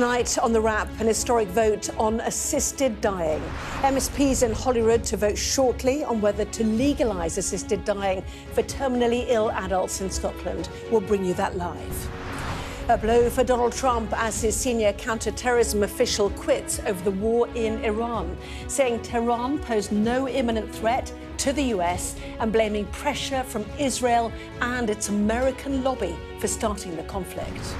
Tonight on The Wrap, an historic vote on assisted dying. MSPs in Holyrood to vote shortly on whether to legalise assisted dying for terminally ill adults in Scotland. We'll bring you that live. A blow for Donald Trump as his senior counter-terrorism official quits over the war in Iran, saying Tehran posed no imminent threat to the US and blaming pressure from Israel and its American lobby for starting the conflict.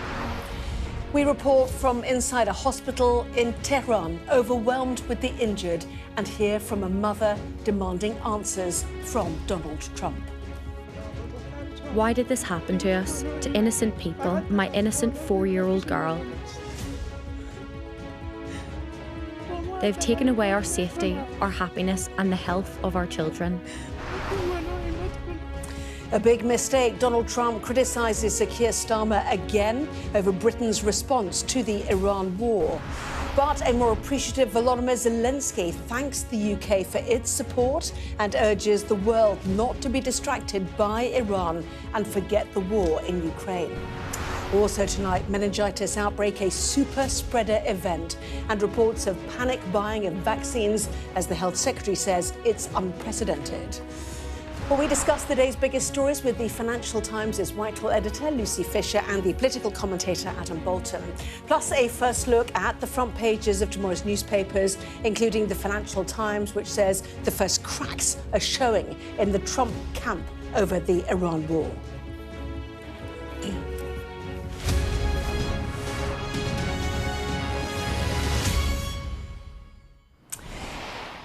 We report from inside a hospital in Tehran, overwhelmed with the injured, and hear from a mother demanding answers from Donald Trump. Why did this happen to us, to innocent people, my innocent 4-year-old girl? They've taken away our safety, our happiness, and the health of our children. A big mistake. Donald Trump criticises Sir Keir Starmer again over Britain's response to the Iran war. But a more appreciative Volodymyr Zelensky thanks the UK for its support and urges the world not to be distracted by Iran and forget the war in Ukraine. Also tonight, meningitis outbreak, a super spreader event, and reports of panic buying of vaccines as the Health Secretary says it's unprecedented. Well, we discuss the day's biggest stories with the Financial Times' Whitehall editor, Lucy Fisher, and the political commentator, Adam Bolton. Plus, a first look at the front pages of tomorrow's newspapers, including the Financial Times, which says the first cracks are showing in the Trump camp over the Iran war.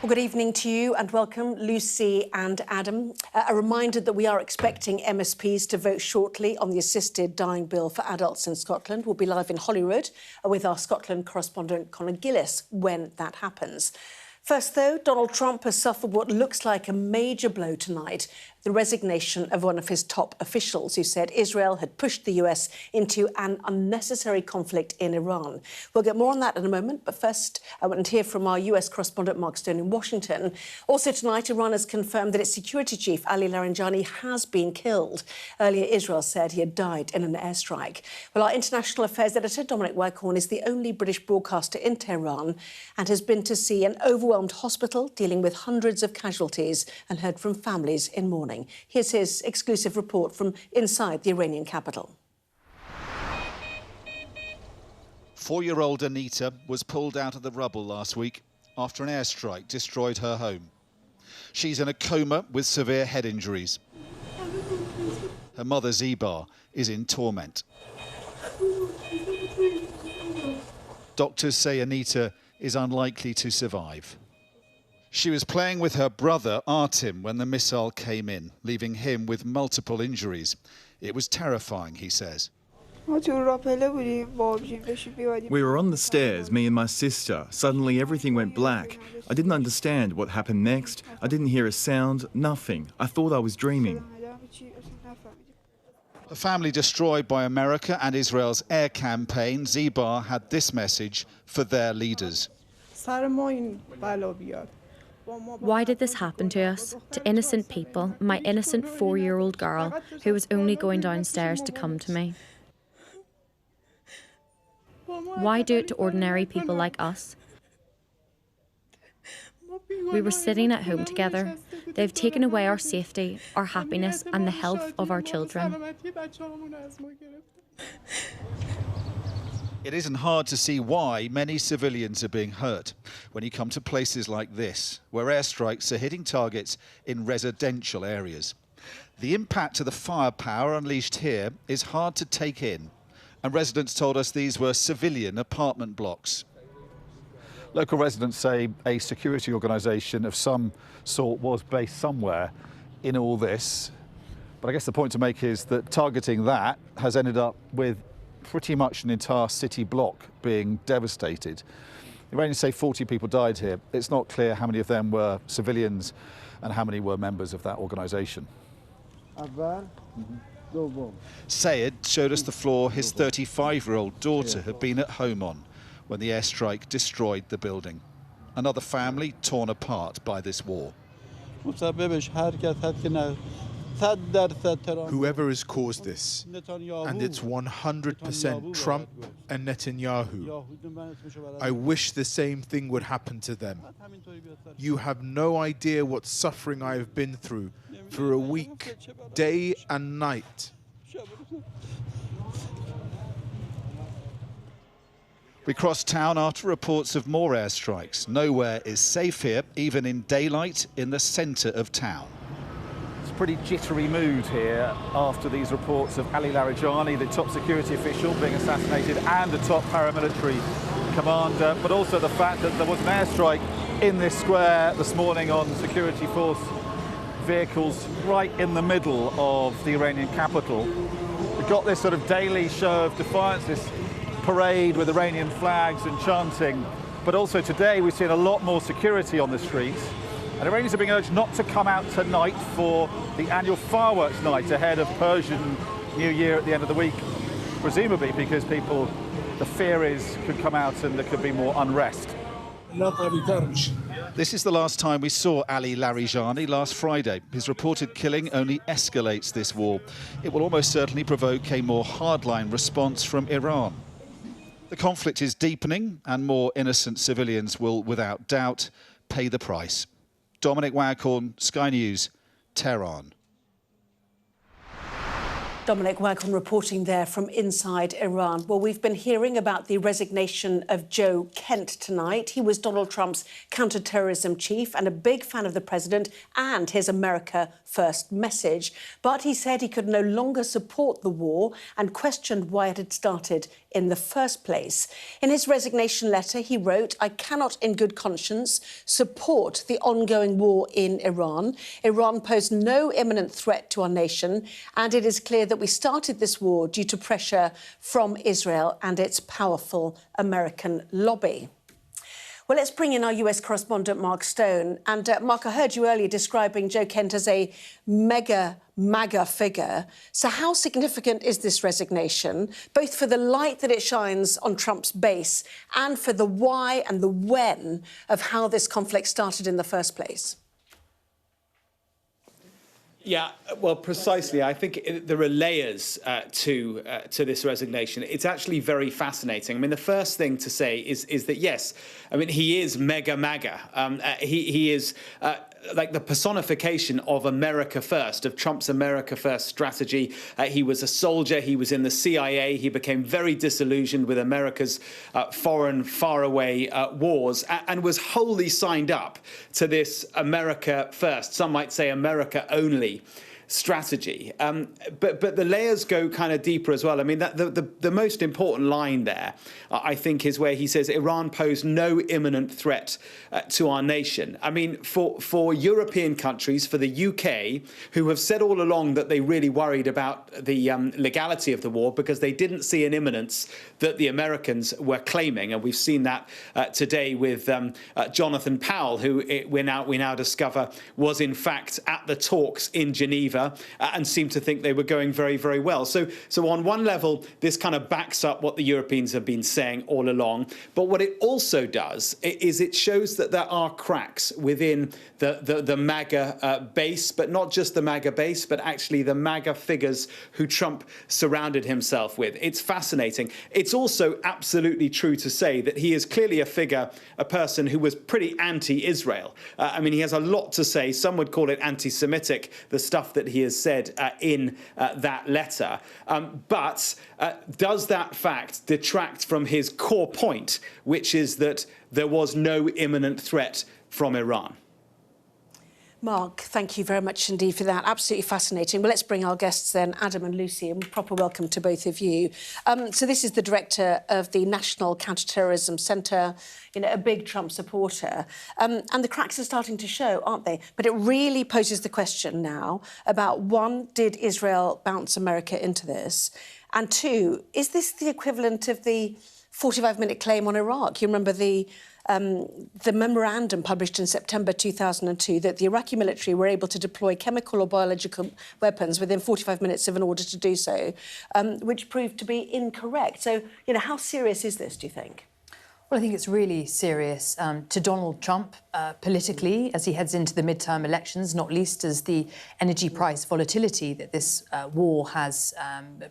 Well, good evening to you and welcome, Lucy and Adam. A reminder that we are expecting MSPs to vote shortly on the assisted dying bill for adults in Scotland. We'll be live in Holyrood with our Scotland correspondent Conor Gillis when that happens. First, though, Donald Trump has suffered what looks like a major blow tonight, the resignation of one of his top officials who said Israel had pushed the US into an unnecessary conflict in Iran. We'll get more on that in a moment, but first I want to hear from our US correspondent Mark Stone in Washington. Also tonight, Iran has confirmed that its security chief, Ali Laranjani, has been killed. Earlier, Israel said he had died in an airstrike. Well, our international affairs editor, Dominic Wycorn, is the only British broadcaster in Tehran and has been to see an overwhelmed hospital dealing with hundreds of casualties and heard from families in mourning. Here's his exclusive report from inside the Iranian capital. 4-year-old Anita was pulled out of the rubble last week after an airstrike destroyed her home. She's in a coma with severe head injuries. Her mother, Zibar, is in torment. Doctors say Anita is unlikely to survive. She was playing with her brother, Artem, when the missile came in, leaving him with multiple injuries. It was terrifying, he says. We were on the stairs, me and my sister. Suddenly everything went black. I didn't understand what happened next. I didn't hear a sound, nothing. I thought I was dreaming. A family destroyed by America and Israel's air campaign, Zibar had this message for their leaders. Why did this happen to us, to innocent people, my innocent 4-year-old girl who was only going downstairs to come to me? Why do it to ordinary people like us? We were sitting at home together. They've taken away our safety, our happiness, and the health of our children. It isn't hard to see why many civilians are being hurt when you come to places like this, where airstrikes are hitting targets in residential areas. The impact of the firepower unleashed here is hard to take in, and residents told us these were civilian apartment blocks. Local residents say a security organisation of some sort was based somewhere in all this. But I guess the point to make is that targeting that has ended up with pretty much an entire city block being devastated. The Iranians say 40 people died here. It's not clear how many of them were civilians and how many were members of that organisation. Sayed showed us the floor his 35-year-old daughter had been at home on when the airstrike destroyed the building. Another family torn apart by this war. Whoever has caused this, and it's 100% Trump and Netanyahu, I wish the same thing would happen to them. You have no idea what suffering I have been through for a week, day and night. We cross town after reports of more airstrikes. Nowhere is safe here, even in daylight in the centre of town. It's a pretty jittery mood here after these reports of Ali Larijani, the top security official, being assassinated, and the top paramilitary commander, but also the fact that there was an airstrike in this square this morning on security force vehicles right in the middle of the Iranian capital. We've got this sort of daily show of defiance, this parade with Iranian flags and chanting, but also today we've seen a lot more security on the streets, and Iranians are being urged not to come out tonight for the annual fireworks night ahead of Persian New Year at the end of the week, presumably because people, the fear is, could come out and there could be more unrest. This is the last time we saw Ali Larijani last Friday. His reported killing only escalates this war. It will almost certainly provoke a more hardline response from Iran. The conflict is deepening and more innocent civilians will, without doubt, pay the price. Dominic Waghorn, Sky News, Tehran. Dominic Waghorn reporting there from inside Iran. Well, we've been hearing about the resignation of Joe Kent tonight. He was Donald Trump's counter-terrorism chief and a big fan of the president and his America First message. But he said he could no longer support the war and questioned why it had started in the first place. In his resignation letter, he wrote, "I cannot in good conscience support the ongoing war in Iran. Iran posed no imminent threat to our nation, and it is clear that we started this war due to pressure from Israel and its powerful American lobby." Well, let's bring in our US correspondent, Mark Stone. And Mark, I heard you earlier describing Joe Kent as a MAGA figure. So how significant is this resignation, both for the light that it shines on Trump's base and for the why and the when of how this conflict started in the first place? Yeah, well, precisely. I think there are layers to this resignation. It's actually very fascinating. I mean, the first thing to say is that, yes, I mean, he is MAGA. He is like the personification of America First, of Trump's America First strategy. He was a soldier. He was in the CIA. He became very disillusioned with America's foreign, faraway wars and was wholly signed up to this America First, some might say America Only strategy. But the layers go kind of deeper as well. I mean, the most important line there, I think, is where he says Iran posed no imminent threat to our nation. I mean, for European countries, for the UK, who have said all along that they really worried about the legality of the war because they didn't see an imminence that the Americans were claiming. And we've seen that today with Jonathan Powell, who we now discover was in fact at the talks in Geneva and seemed to think they were going very, very well. So on one level, this kind of backs up what the Europeans have been saying all along. But what it also does is it shows that there are cracks within the MAGA base, but not just the MAGA base, but actually the MAGA figures who Trump surrounded himself with. It's fascinating. It's also absolutely true to say that he is clearly a figure, a person who was pretty anti-Israel. I mean, he has a lot to say. Some would call it anti-Semitic, the stuff that he has said in that letter. But does that fact detract from his core point, which is that there was no imminent threat from Iran? Mark, thank you very much indeed for that. Absolutely fascinating. Well, let's bring our guests then, Adam and Lucy, and proper welcome to both of you. So this is the director of the National Counterterrorism Centre, you know, a big Trump supporter. And the cracks are starting to show, aren't they? But it really poses the question now about, one, did Israel bounce America into this? And two, is this the equivalent of the 45-minute claim on Iraq? You remember the memorandum published in September 2002 that the Iraqi military were able to deploy chemical or biological weapons within 45 minutes of an order to do so, which proved to be incorrect. So, you know, how serious is this, do you think? Well, I think it's really serious to Donald Trump politically as he heads into the midterm elections, not least as the energy price volatility that this war has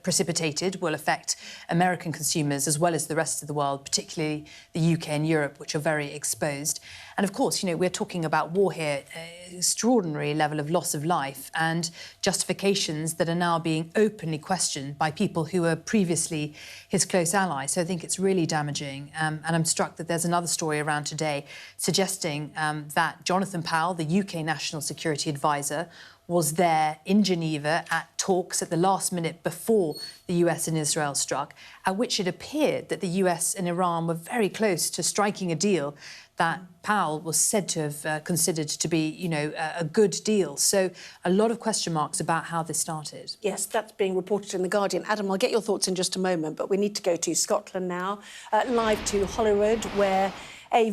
precipitated will affect American consumers as well as the rest of the world, particularly the UK and Europe, which are very exposed. And of course, you know, we're talking about war here, extraordinary level of loss of life and justifications that are now being openly questioned by people who were previously his close allies. So I think it's really damaging. And I'm struck that there's another story around today suggesting that Jonathan Powell, the UK National Security Advisor, was there in Geneva at talks at the last minute before the US and Israel struck, at which it appeared that the US and Iran were very close to striking a deal that Powell was said to have considered to be, you know, a good deal. So a lot of question marks about how this started. Yes, that's being reported in The Guardian. Adam, I'll get your thoughts in just a moment, but we need to go to Scotland now, live to Holyrood, where a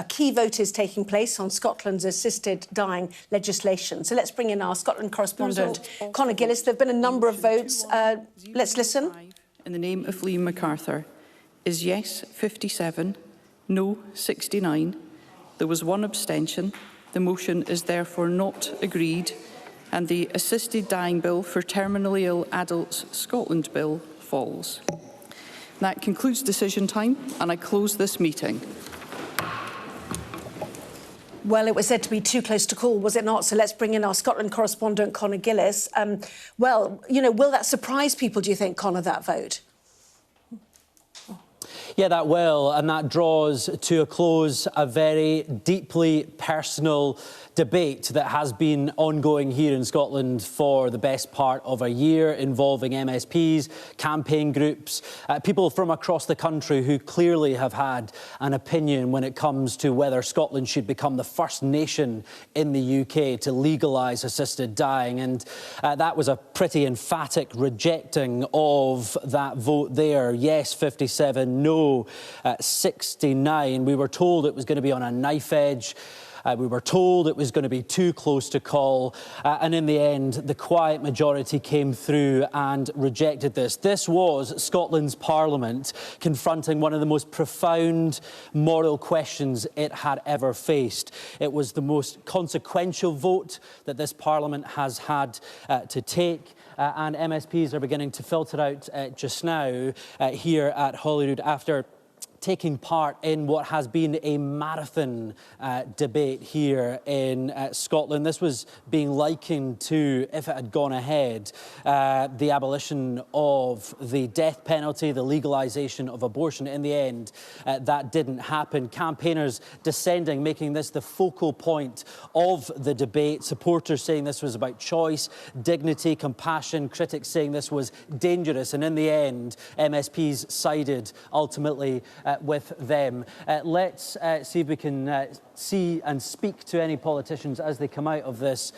key vote is taking place on Scotland's assisted dying legislation. So let's bring in our Scotland correspondent, Conor Gillis. There have been a number of votes. Let's listen. In the name of Liam MacArthur is yes 57, no 69. There was one abstention. The motion is therefore not agreed, and the Assisted Dying Bill for Terminally Ill Adults Scotland Bill falls. That concludes decision time, and I close this meeting. Well, it was said to be too close to call, was it not? So let's bring in our Scotland correspondent, Conor Gillis. Well, you know, will that surprise people, do you think, Conor, that vote? Yeah, that will, and that draws to a close a very deeply personal debate that has been ongoing here in Scotland for the best part of a year, involving MSPs, campaign groups, people from across the country who clearly have had an opinion when it comes to whether Scotland should become the first nation in the UK to legalise assisted dying. And that was a pretty emphatic rejecting of that vote there. Yes, 57, no, 69. We were told it was going to be on a knife edge. We were told it was going to be too close to call, and in the end, the quiet majority came through and rejected this. This was Scotland's Parliament confronting one of the most profound moral questions it had ever faced. It was the most consequential vote that this Parliament has had to take. And MSPs are beginning to filter out just now here at Holyrood after taking part in what has been a marathon debate here in Scotland. This was being likened to, if it had gone ahead, the abolition of the death penalty, the legalisation of abortion. In the end, that didn't happen. Campaigners descending, making this the focal point of the debate. Supporters saying this was about choice, dignity, compassion. Critics saying this was dangerous. And in the end, MSPs sided ultimately with them. Let's see if we can see and speak to any politicians as they come out of this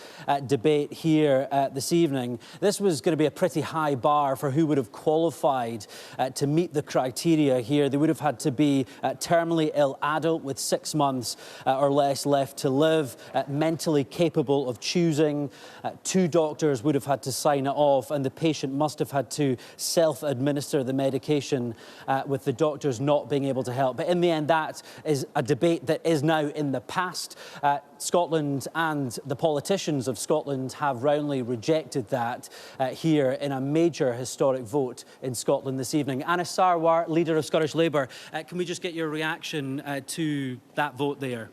debate here this evening. This was going to be a pretty high bar for who would have qualified to meet the criteria here. They would have had to be a terminally ill adult with 6 months or less left to live, mentally capable of choosing. 2 doctors would have had to sign it off, and the patient must have had to self-administer the medication with the doctors not being able to help. But in the end, that is a debate that is now in the past. Scotland and the politicians of Scotland have roundly rejected that here in a major historic vote in Scotland this evening. Anna Sarwar, leader of Scottish Labour, can we just get your reaction to that vote there?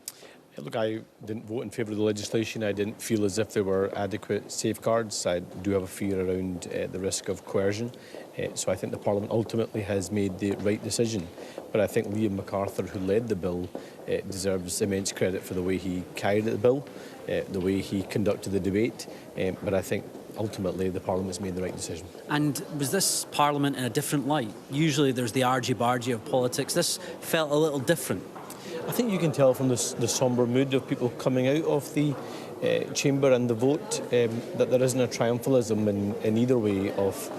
Look, I didn't vote in favour of the legislation. I didn't feel as if there were adequate safeguards. I do have a fear around the risk of coercion. So I think the Parliament ultimately has made the right decision. But I think Liam MacArthur, who led the bill, deserves immense credit for the way he carried the bill, the way he conducted the debate. But I think ultimately the Parliament's made the right decision. And was this Parliament in a different light? Usually there's the argy-bargy of politics. This felt a little different. I think you can tell from the sombre mood of people coming out of the chamber and the vote that there isn't a triumphalism in either way of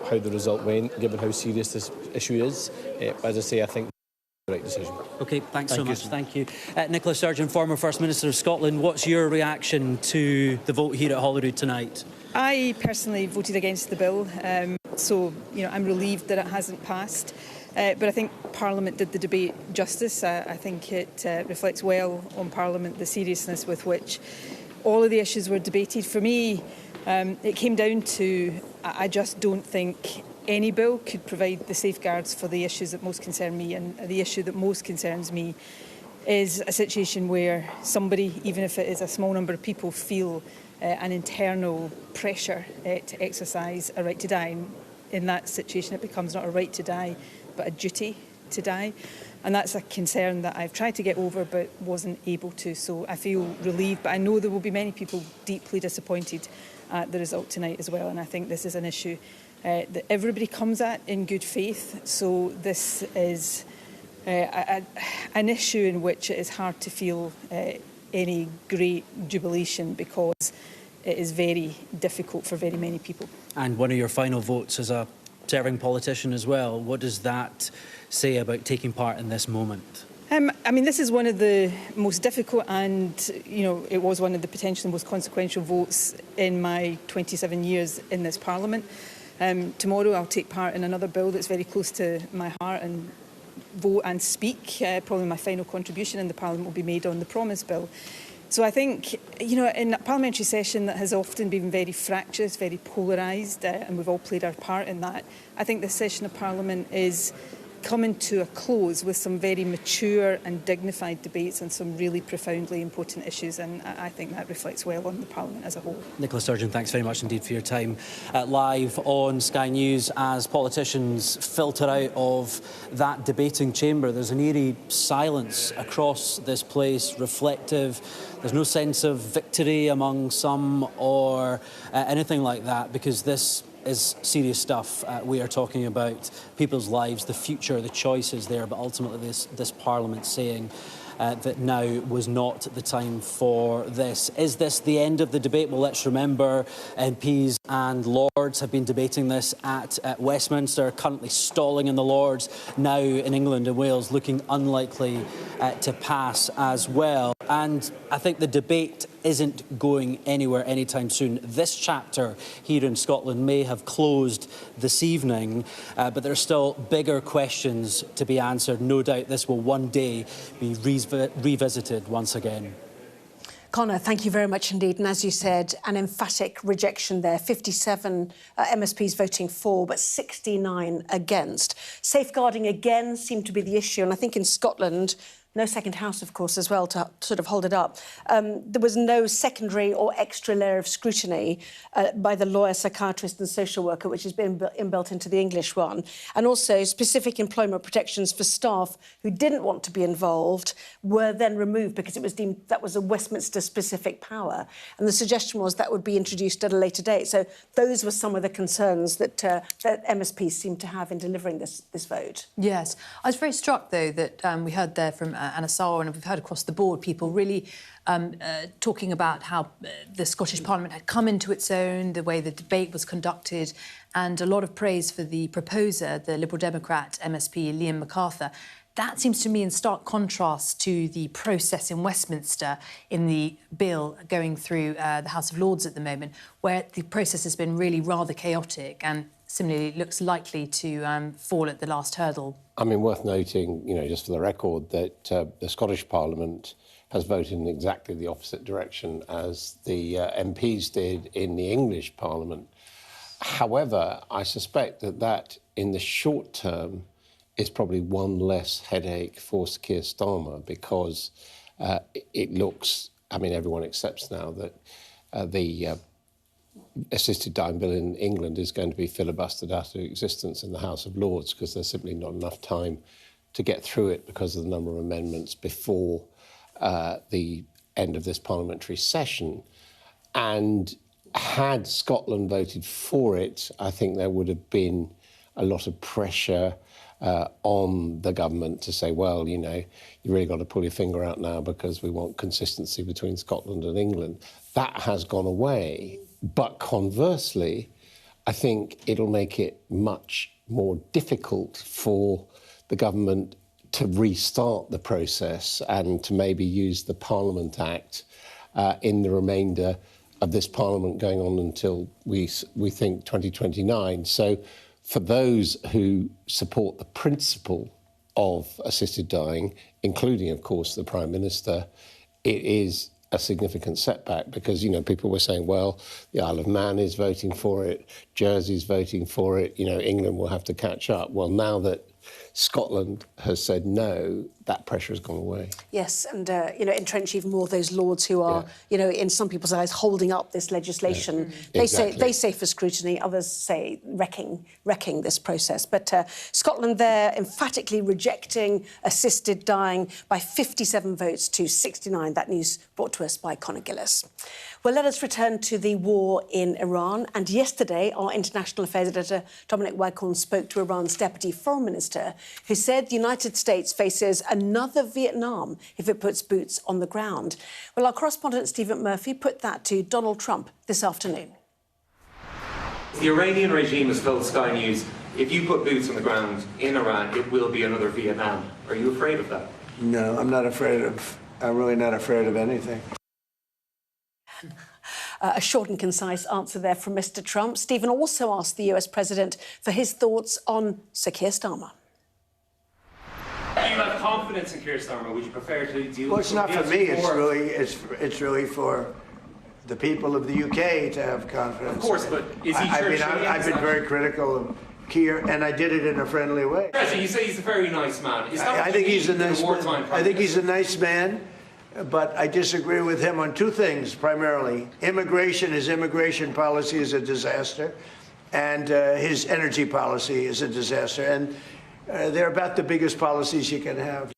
how the result went, given how serious this issue is. As I say, I think the right decision. OK, thanks so much. Thank you. Nicola Sturgeon, former First Minister of Scotland, what's your reaction to the vote here at Holyrood tonight? I personally voted against the bill, so I'm relieved that it hasn't passed. But I think Parliament did the debate justice. I think it reflects well on Parliament the seriousness with which all of the issues were debated. For me, it came down to I just don't think any bill could provide the safeguards for the issues that most concern me, and the issue that most concerns me is a situation where somebody, even if it is a small number of people, feel an internal pressure to exercise a right to die. And in that situation, it becomes not a right to die, but a duty to die. And that's a concern that I've tried to get over but wasn't able to. So I feel relieved, but I know there will be many people deeply disappointed at the result tonight as well. And I think this is an issue that everybody comes at in good faith. So this is an issue in which it is hard to feel any great jubilation, because it is very difficult for very many people. And one of your final votes as a serving politician as well. What does that say about taking part in this moment? I mean, this is one of the most difficult and, it was one of the potentially most consequential votes in my 27 years in this Parliament. Tomorrow I'll take part in another bill that's very close to my heart and vote and speak. Probably my final contribution in the Parliament will be made on the Promise Bill. So I think, in a parliamentary session that has often been very fractious, very polarised, and we've all played our part in that, I think this session of Parliament is coming to a close with some very mature and dignified debates on some really profoundly important issues, and I think that reflects well on the Parliament as a whole. Nicola Sturgeon, thanks very much indeed for your time live on Sky News. As politicians filter out of that debating chamber, there's an eerie silence across this place, reflective. There's no sense of victory among some or anything like that, because this is serious stuff. We are talking about people's lives, the future, the choices there, but ultimately this Parliament saying that now was not the time for this. Is this the end of the debate? Well, let's remember MPs and Lords have been debating this at Westminster, currently stalling in the Lords, now in England and Wales, looking unlikely to pass as well. And I think the debate isn't going anywhere anytime soon. This chapter here in Scotland may have closed this evening, but there are still bigger questions to be answered. No doubt this will one day be revisited once again. Conor, thank you very much indeed. And as you said, an emphatic rejection there. 57 MSPs voting for, but 69 against. Safeguarding again seemed to be the issue. And I think in Scotland, no second house, of course, as well, to sort of hold it up. There was no secondary or extra layer of scrutiny by the lawyer, psychiatrist and social worker, which has been inbuilt into the English one. And also specific employment protections for staff who didn't want to be involved were then removed because it was deemed that was a Westminster-specific power. And the suggestion was that would be introduced at a later date. So those were some of the concerns that MSPs seemed to have in delivering this vote. Yes. I was very struck, though, that we heard there from Anna Sarwar, and we've heard across the board people really talking about how the Scottish Parliament had come into its own, the way the debate was conducted, and a lot of praise for the proposer, the Liberal Democrat MSP Liam MacArthur. That seems to me in stark contrast to the process in Westminster in the bill going through the House of Lords at the moment, where the process has been really rather chaotic and similarly looks likely to fall at the last hurdle. I mean, worth noting, just for the record, that the Scottish Parliament has voted in exactly the opposite direction as the MPs did in the English Parliament. However, I suspect that in the short term is probably one less headache for Keir Starmer, because it looks, everyone accepts now that the assisted dying bill in England is going to be filibustered out of existence in the House of Lords, because there's simply not enough time to get through it because of the number of amendments before the end of this parliamentary session. And had Scotland voted for it, I think there would have been a lot of pressure on the government to say, well, you really got to pull your finger out now because we want consistency between Scotland and England. That has gone away. But conversely, I think it'll make it much more difficult for the government to restart the process and to maybe use the Parliament Act in the remainder of this Parliament going on until we think 2029. So for those who support the principle of assisted dying, including, of course, the Prime Minister, it is a significant setback because, you know, people were saying, well, the Isle of Man is voting for it, Jersey's voting for it, you know, England will have to catch up. Well, now that Scotland has said no, that pressure has gone away. Yes, and, you know, entrench even more those lords who are, you know, in some people's eyes, holding up this legislation. They say for scrutiny, others say wrecking this process. But Scotland there emphatically rejecting assisted dying by 57 votes to 69. That news brought to us by Conor Gillis. Well, let us return to the war in Iran. And yesterday, our international affairs editor, Dominic Waghorn, spoke to Iran's Deputy Foreign Minister, who said the United States faces another Vietnam if it puts boots on the ground. Well, our correspondent, Stephen Murphy, put that to Donald Trump this afternoon. The Iranian regime has told Sky News, if you put boots on the ground in Iran, it will be another Vietnam. Are you afraid of that? No, I'm really not afraid of anything. A short and concise answer there from Mr. Trump. Stephen also asked the US president for his thoughts on Sir Keir Starmer. Do you have confidence in Keir Starmer? Would you prefer to deal Well, it's not for me. It's really for the people of the UK to have confidence. Of course, but is he I've been very critical of Keir, and I did it in a friendly way. President, you say he's a very nice man. I think he's a nice man. I think he's a nice man. But I disagree with him on two things, primarily. His immigration policy is a disaster, and his energy policy is a disaster. And they're about the biggest policies you can have.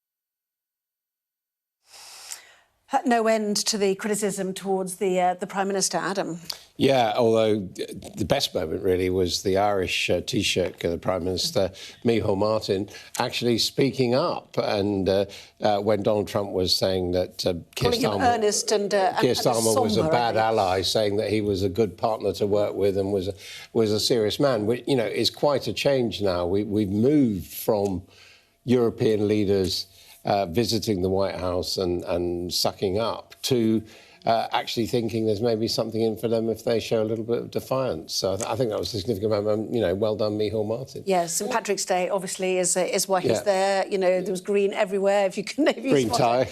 No end to the criticism towards the Prime Minister, Adam. Yeah, although the best moment really was the Irish Taoiseach, the Prime Minister, Micheál Martin, actually speaking up. And when Donald Trump was saying that Keir Starmer was a bad ally, saying that he was a good partner to work with and was a serious man, which, you know, is quite a change now. We've moved from European leaders visiting the White House and sucking up to actually thinking there's maybe something in for them if they show a little bit of defiance. So I think that was a significant moment. You know, well done, Micheál Martin. Yes, St Patrick's Day obviously is why he's there. You know, there was green everywhere. If you can, green tie,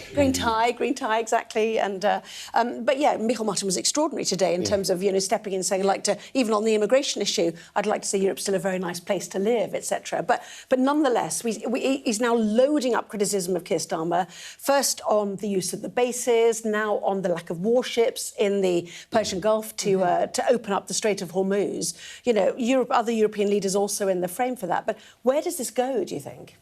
exactly. And but yeah, Micheál Martin was extraordinary today in terms of, you know, stepping in, saying, like, to even on the immigration issue, I'd like to say Europe's still a very nice place to live, etc. But nonetheless, he's now loading up criticism of Keir Starmer, first on the use of the bases, now on the lack of warships in the Persian Gulf to open up the Strait of Hormuz. You know, other European leaders also in the frame for that. But where does this go, do you think?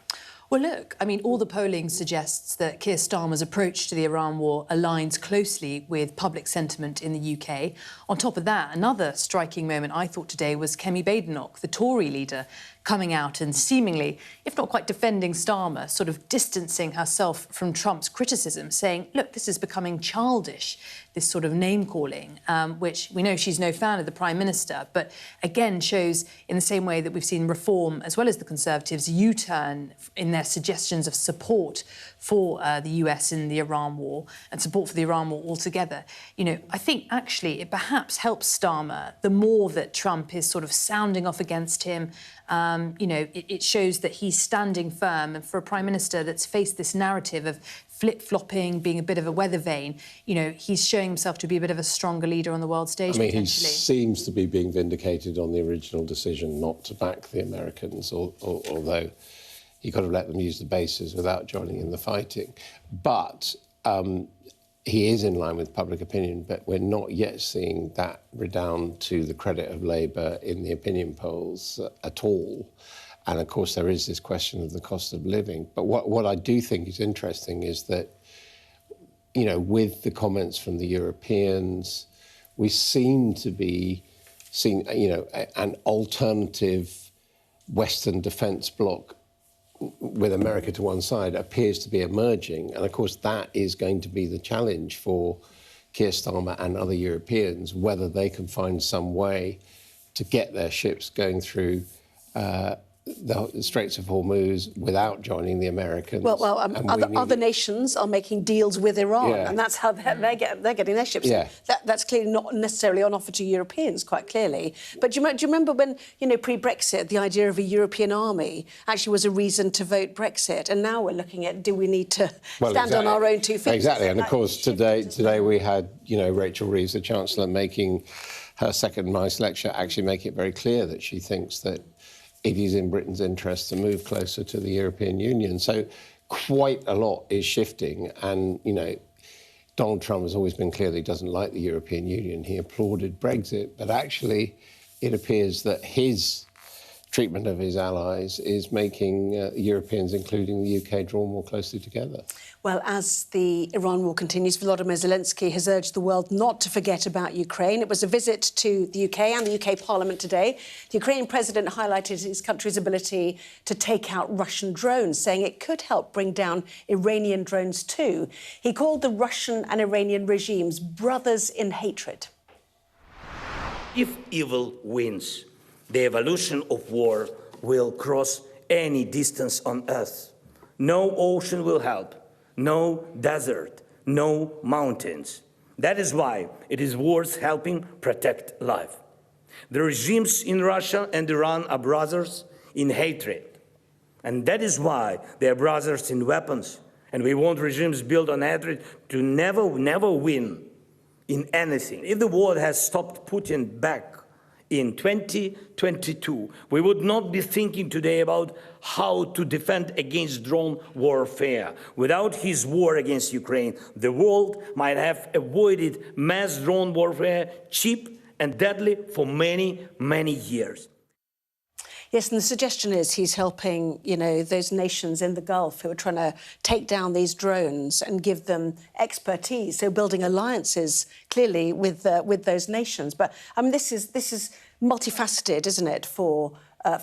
Well, look, I mean, all the polling suggests that Keir Starmer's approach to the Iran war aligns closely with public sentiment in the UK. On top of that, another striking moment I thought today was Kemi Badenoch, the Tory leader, coming out and seemingly, if not quite defending Starmer, sort of distancing herself from Trump's criticism, saying, look, this is becoming childish, this sort of name-calling, which we know she's no fan of the Prime Minister, but again shows, in the same way that we've seen Reform, as well as the Conservatives, U-turn in their suggestions of support for the US in the Iran war and support for the Iran war altogether. You know, I think actually it perhaps helps Starmer the more that Trump is sort of sounding off against him. You know, it shows that he's standing firm. And for a Prime Minister that's faced this narrative of flip-flopping, being a bit of a weather vane, you know, he's showing himself to be a bit of a stronger leader on the world stage, I mean, he potentially. seems to be being vindicated on the original decision not to back the Americans, although he could have let them use the bases without joining in the fighting. But he is in line with public opinion, but we're not yet seeing that redound to the credit of Labour in the opinion polls at all. And, of course, there is this question of the cost of living. But what I do think is interesting is that, you know, with the comments from the Europeans, we seem to be seeing, you know, an alternative Western defence bloc with America to one side appears to be emerging. And, of course, that is going to be the challenge for Keir Starmer and other Europeans, whether they can find some way to get their ships going through the Straits of Hormuz without joining the Americans. Other nations are making deals with Iran, and that's how they're getting their ships. Yeah. That's clearly not necessarily on offer to Europeans, quite clearly. But do you remember when, pre-Brexit, the idea of a European army actually was a reason to vote Brexit, and now we're looking at, do we need to stand on our own 2 feet? Exactly, and of course today we had, Rachel Reeves, the Chancellor, making her second nice lecture, actually make it very clear that she thinks that it is in Britain's interest to move closer to the European Union. So quite a lot is shifting. And, Donald Trump has always been clear that he doesn't like the European Union. He applauded Brexit. But actually, it appears that his treatment of his allies is making Europeans, including the UK, draw more closely together. Well, as the Iran war continues, Volodymyr Zelensky has urged the world not to forget about Ukraine. It was a visit to the UK and the UK Parliament today. The Ukrainian president highlighted his country's ability to take out Russian drones, saying it could help bring down Iranian drones too. He called the Russian and Iranian regimes brothers in hatred. If evil wins, the evolution of war will cross any distance on Earth. No ocean will help, no desert, no mountains. That is why it is worth helping protect life. The regimes in Russia and Iran are brothers in hatred. And that is why they are brothers in weapons. And we want regimes built on hatred to never win in anything. If the war has stopped Putin back in 2022, we would not be thinking today about how to defend against drone warfare. Without his war against Ukraine, the world might have avoided mass drone warfare, cheap and deadly, for many, many years. Yes, and the suggestion is he's helping, those nations in the Gulf who are trying to take down these drones and give them expertise. So building alliances, clearly, with those nations. But this is multifaceted, isn't it, for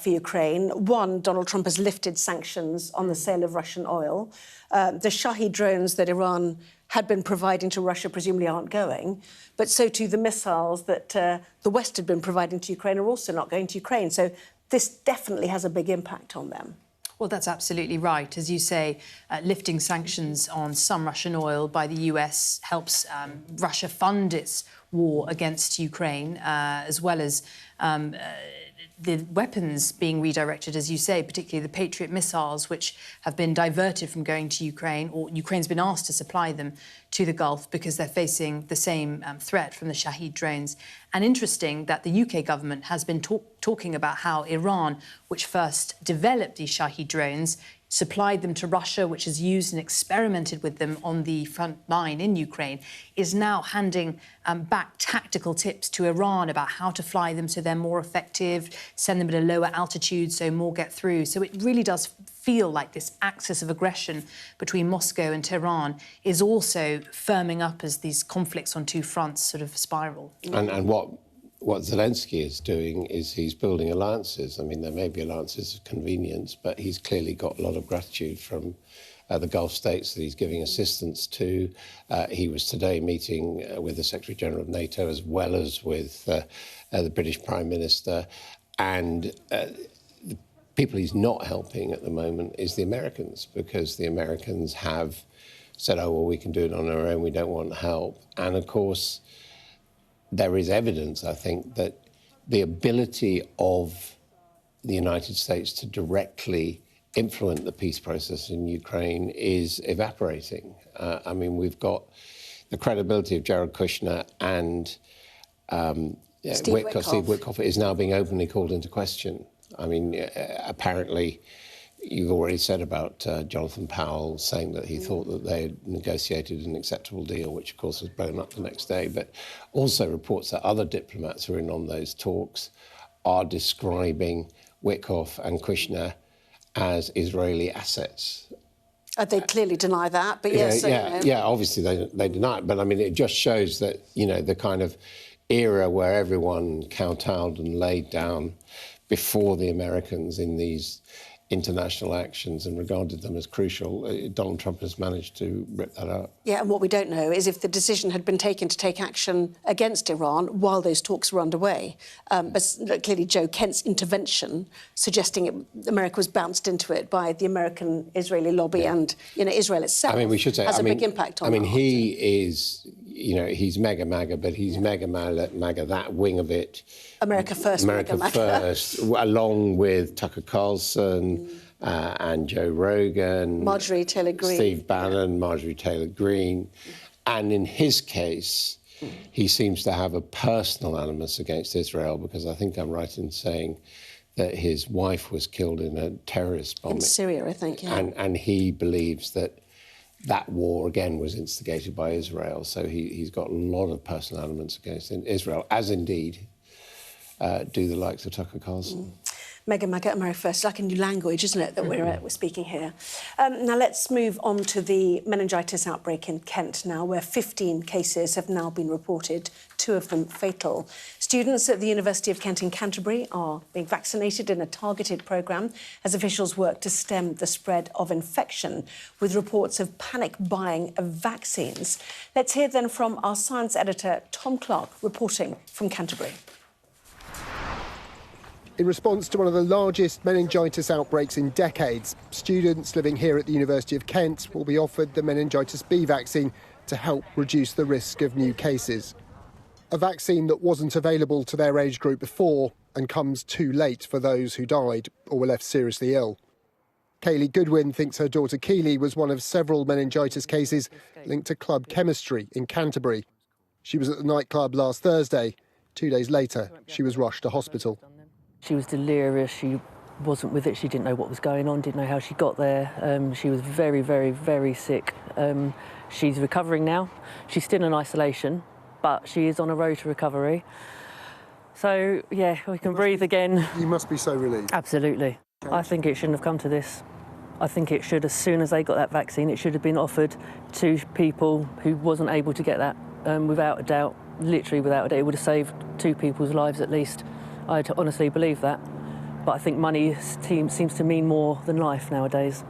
Ukraine? One, Donald Trump has lifted sanctions on the sale of Russian oil. The Shahed drones that Iran had been providing to Russia presumably aren't going, but so too the missiles that the West had been providing to Ukraine are also not going to Ukraine. So this definitely has a big impact on them. Well, that's absolutely right. As you say, lifting sanctions on some Russian oil by the US helps Russia fund its war against Ukraine, as well as the weapons being redirected, as you say, particularly the Patriot missiles, which have been diverted from going to Ukraine, or Ukraine's been asked to supply them to the Gulf because they're facing the same threat from the Shahed drones. And interesting that the UK government has been talking about how Iran, which first developed these Shahed drones, supplied them to Russia, which has used and experimented with them on the front line in Ukraine, is now handing back tactical tips to Iran about how to fly them so they're more effective, send them at a lower altitude so more get through. So it really does feel like this axis of aggression between Moscow and Tehran is also firming up as these conflicts on two fronts sort of spiral. And what Zelensky is doing is he's building alliances. I mean, there may be alliances of convenience, but he's clearly got a lot of gratitude from the Gulf states that he's giving assistance to. He was today meeting with the Secretary General of NATO as well as with the British Prime Minister. And the people he's not helping at the moment is the Americans, because the Americans have said, oh, well, we can do it on our own, we don't want help. And of course, there is evidence, I think, that the ability of the United States to directly influence the peace process in Ukraine is evaporating. I mean, we've got the credibility of Jared Kushner and Steve Witkoff is now being openly called into question. I mean, apparently, you've already said about Jonathan Powell saying that he thought that they had negotiated an acceptable deal, which of course was blown up the next day, but also reports that other diplomats who are in on those talks are describing Witkoff and Kushner as Israeli assets. They clearly deny that, but yes. Obviously they deny it, but I mean, it just shows that, the kind of era where everyone kowtowed and laid down before the Americans in international actions and regarded them as crucial. Donald Trump has managed to rip that up. Yeah, and what we don't know is if the decision had been taken to take action against Iran while those talks were underway. But clearly Joe Kent's intervention, suggesting America was bounced into it by the American-Israeli lobby and Israel itself, we should say, has a big impact on that. He is, he's mega MAGA, but he's mega MAGA, that wing of it. America first, America first, along with Tucker Carlson and Joe Rogan, Marjorie Taylor Greene, Steve Bannon, Marjorie Taylor Greene, and in his case, he seems to have a personal animus against Israel, because I think I'm right in saying that his wife was killed in a terrorist bombing in Syria, I think. Yeah. And he believes that war again was instigated by Israel. So he's got a lot of personal elements against Israel, as indeed do the likes of Tucker Carlson. Mega MAGA, America first, like a new language, isn't it, that we're speaking here. Now let's move on to the meningitis outbreak in Kent now, where 15 cases have now been reported, 2 of them fatal. Students at the University of Kent in Canterbury are being vaccinated in a targeted programme as officials work to stem the spread of infection, with reports of panic buying of vaccines. Let's hear then from our science editor, Tom Clark, reporting from Canterbury. In response to one of the largest meningitis outbreaks in decades, students living here at the University of Kent will be offered the meningitis B vaccine to help reduce the risk of new cases. A vaccine that wasn't available to their age group before and comes too late for those who died or were left seriously ill. Kaylee Goodwin thinks her daughter Keely was one of several meningitis cases linked to club chemistry in Canterbury. She was at the nightclub last Thursday. 2 days later, she was rushed to hospital. She was delirious, she wasn't with it, she didn't know what was going on, didn't know how she got there. She was very, very, very sick. She's recovering now. She's still in isolation, but she is on a road to recovery. So, yeah, we can breathe again. You must be so relieved. Absolutely. I think it shouldn't have come to this. I think it should, as soon as they got that vaccine, it should have been offered to people who wasn't able to get that, without a doubt, literally without a doubt. It would have saved 2 people's lives at least. I honestly believe that. But I think money seems to mean more than life nowadays.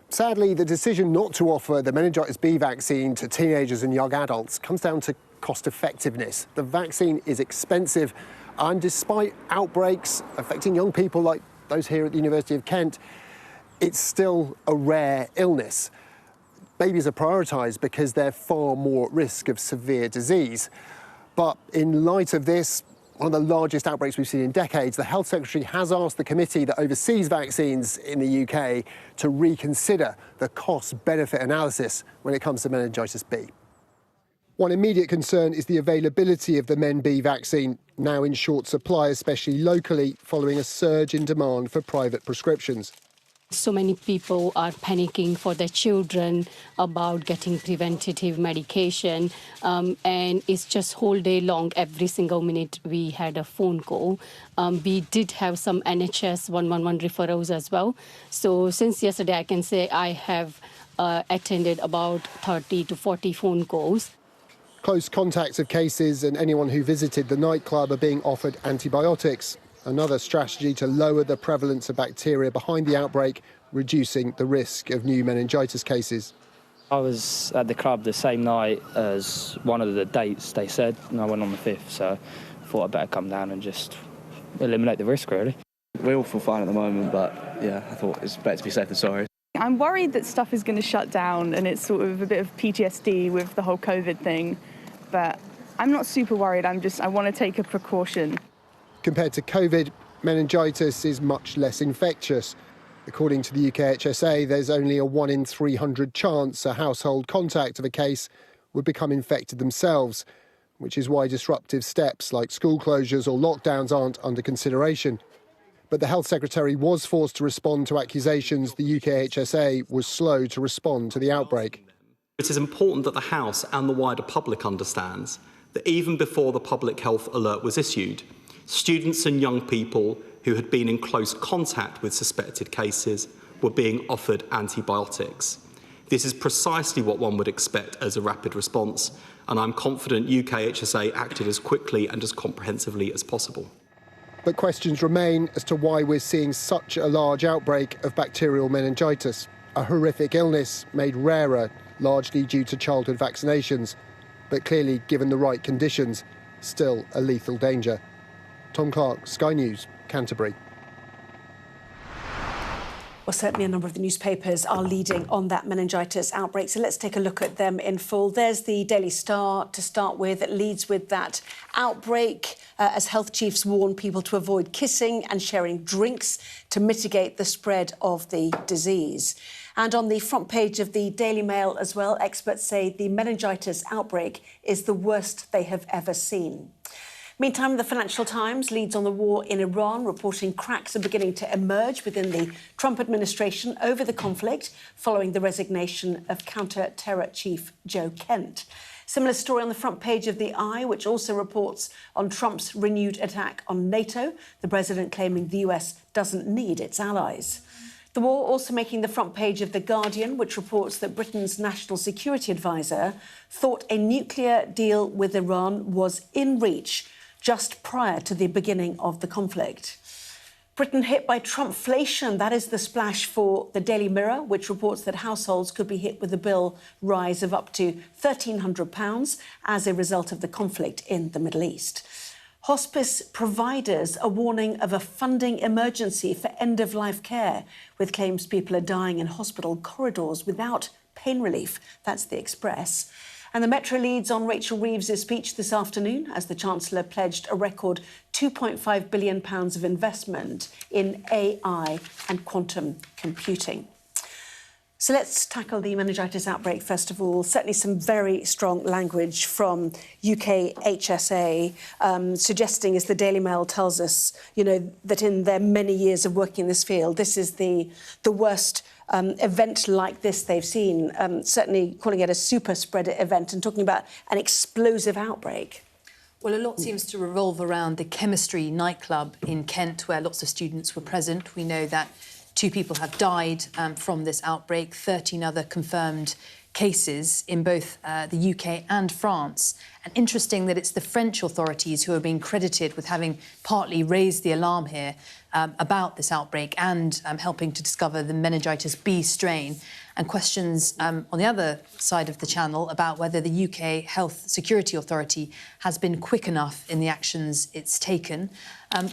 Sadly, the decision not to offer the meningitis B vaccine to teenagers and young adults comes down to cost effectiveness. The vaccine is expensive, and despite outbreaks affecting young people like those here at the University of Kent, it's still a rare illness. Babies are prioritised because they're far more at risk of severe disease. But in light of this, one of the largest outbreaks we've seen in decades, the Health Secretary has asked the committee that oversees vaccines in the UK to reconsider the cost-benefit analysis when it comes to meningitis B. One immediate concern is the availability of the Men B vaccine, now in short supply, especially locally, following a surge in demand for private prescriptions. So many people are panicking for their children about getting preventative medication, and it's just whole day long, every single minute we had a phone call. We did have some NHS 111 referrals as well. So since yesterday, I can say I have attended about 30 to 40 phone calls. Close contacts of cases and anyone who visited the nightclub are being offered antibiotics. Another strategy to lower the prevalence of bacteria behind the outbreak, reducing the risk of new meningitis cases. I was at the club the same night as one of the dates they said, and I went on the 5th, so I thought I'd better come down and just eliminate the risk, really. We all feel fine at the moment, but yeah, I thought it's better to be safe than sorry. I'm worried that stuff is going to shut down and it's sort of a bit of PTSD with the whole COVID thing, but I'm not super worried. I want to take a precaution. Compared to COVID, meningitis is much less infectious. According to the UKHSA, there's only a 1 in 300 chance a household contact of a case would become infected themselves, which is why disruptive steps like school closures or lockdowns aren't under consideration. But the Health Secretary was forced to respond to accusations the UKHSA was slow to respond to the outbreak. It is important that the House and the wider public understands that even before the public health alert was issued, students and young people who had been in close contact with suspected cases were being offered antibiotics. This is precisely what one would expect as a rapid response, and I'm confident UKHSA acted as quickly and as comprehensively as possible. But questions remain as to why we're seeing such a large outbreak of bacterial meningitis, a horrific illness made rarer, largely due to childhood vaccinations, but clearly, given the right conditions, still a lethal danger. Tom Clark, Sky News, Canterbury. Well, certainly a number of the newspapers are leading on that meningitis outbreak, so let's take a look at them in full. There's the Daily Star to start with. It leads with that outbreak as health chiefs warn people to avoid kissing and sharing drinks to mitigate the spread of the disease. And on the front page of the Daily Mail as well, experts say the meningitis outbreak is the worst they have ever seen. Meantime, the Financial Times leads on the war in Iran, reporting cracks are beginning to emerge within the Trump administration over the conflict following the resignation of counter-terror chief Joe Kent. Similar story on the front page of The Eye, which also reports on Trump's renewed attack on NATO, the president claiming the US doesn't need its allies. The war also making the front page of The Guardian, which reports that Britain's national security advisor thought a nuclear deal with Iran was in reach just prior to the beginning of the conflict. Britain hit by Trumpflation, that is the splash for the Daily Mirror, which reports that households could be hit with a bill rise of up to £1,300 as a result of the conflict in the Middle East. Hospice providers are warning of a funding emergency for end-of-life care, with claims people are dying in hospital corridors without pain relief. That's the Express. And the Metro leads on Rachel Reeves' speech this afternoon as the Chancellor pledged a record £2.5 billion of investment in AI and quantum computing. So let's tackle the meningitis outbreak first of all. Certainly some very strong language from UK HSA, suggesting, as the Daily Mail tells us, that in their many years of working in this field, this is the worst event like this they've seen, certainly calling it a super spreader event and talking about an explosive outbreak. Well, a lot seems to revolve around the chemistry nightclub in Kent, where lots of students were present. We know that 2 people have died from this outbreak, 13 other confirmed cases in both the UK and France. And interesting that it's the French authorities who are being credited with having partly raised the alarm here about this outbreak and helping to discover the meningitis B strain, and questions on the other side of the channel about whether the UK Health Security Authority has been quick enough in the actions it's taken.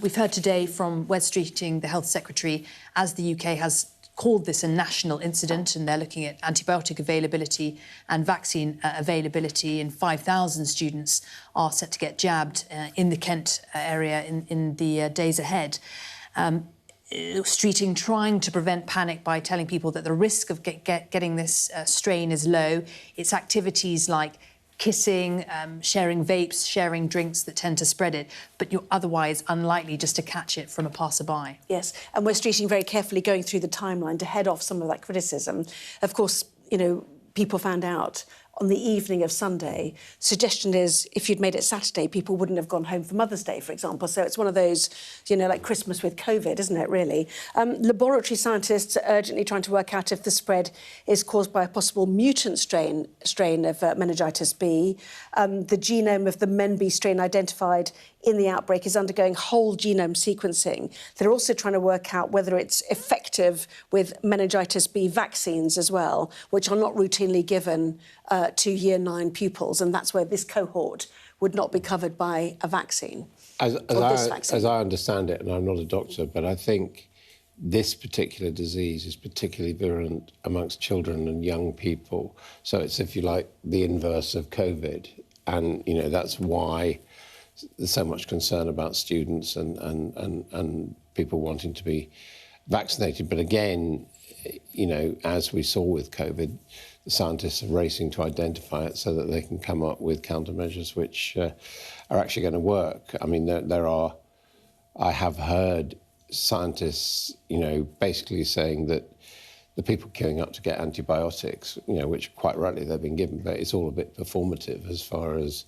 We've heard today from Wes Streeting, the Health Secretary, as the UK has called this a national incident, and they're looking at antibiotic availability and vaccine availability, and 5,000 students are set to get jabbed in the Kent area in the days ahead. Streeting trying to prevent panic by telling people that the risk of getting this strain is low. It's activities like kissing, sharing vapes, sharing drinks that tend to spread it, but you're otherwise unlikely just to catch it from a passerby. Yes, and we're Streeting very carefully going through the timeline to head off some of that criticism. Of course, people found out on the evening of Sunday. Suggestion is, if you'd made it Saturday, people wouldn't have gone home for Mother's Day, for example. So it's one of those, like Christmas with COVID, isn't it, really? Laboratory scientists are urgently trying to work out if the spread is caused by a possible mutant strain of meningitis B. The genome of the MEN-B strain identified in the outbreak is undergoing whole genome sequencing. They're also trying to work out whether it's effective with meningitis B vaccines as well, which are not routinely given to Year 9 pupils, and that's where this cohort would not be covered by a vaccine. As I understand it, and I'm not a doctor, but I think this particular disease is particularly virulent amongst children and young people. So it's, if you like, the inverse of COVID. And, that's why there's so much concern about students and people wanting to be vaccinated. But again, as we saw with COVID, the scientists are racing to identify it so that they can come up with countermeasures which are actually going to work. I mean, I have heard scientists, basically saying that the people queuing up to get antibiotics, which quite rightly they've been given, but it's all a bit performative as far as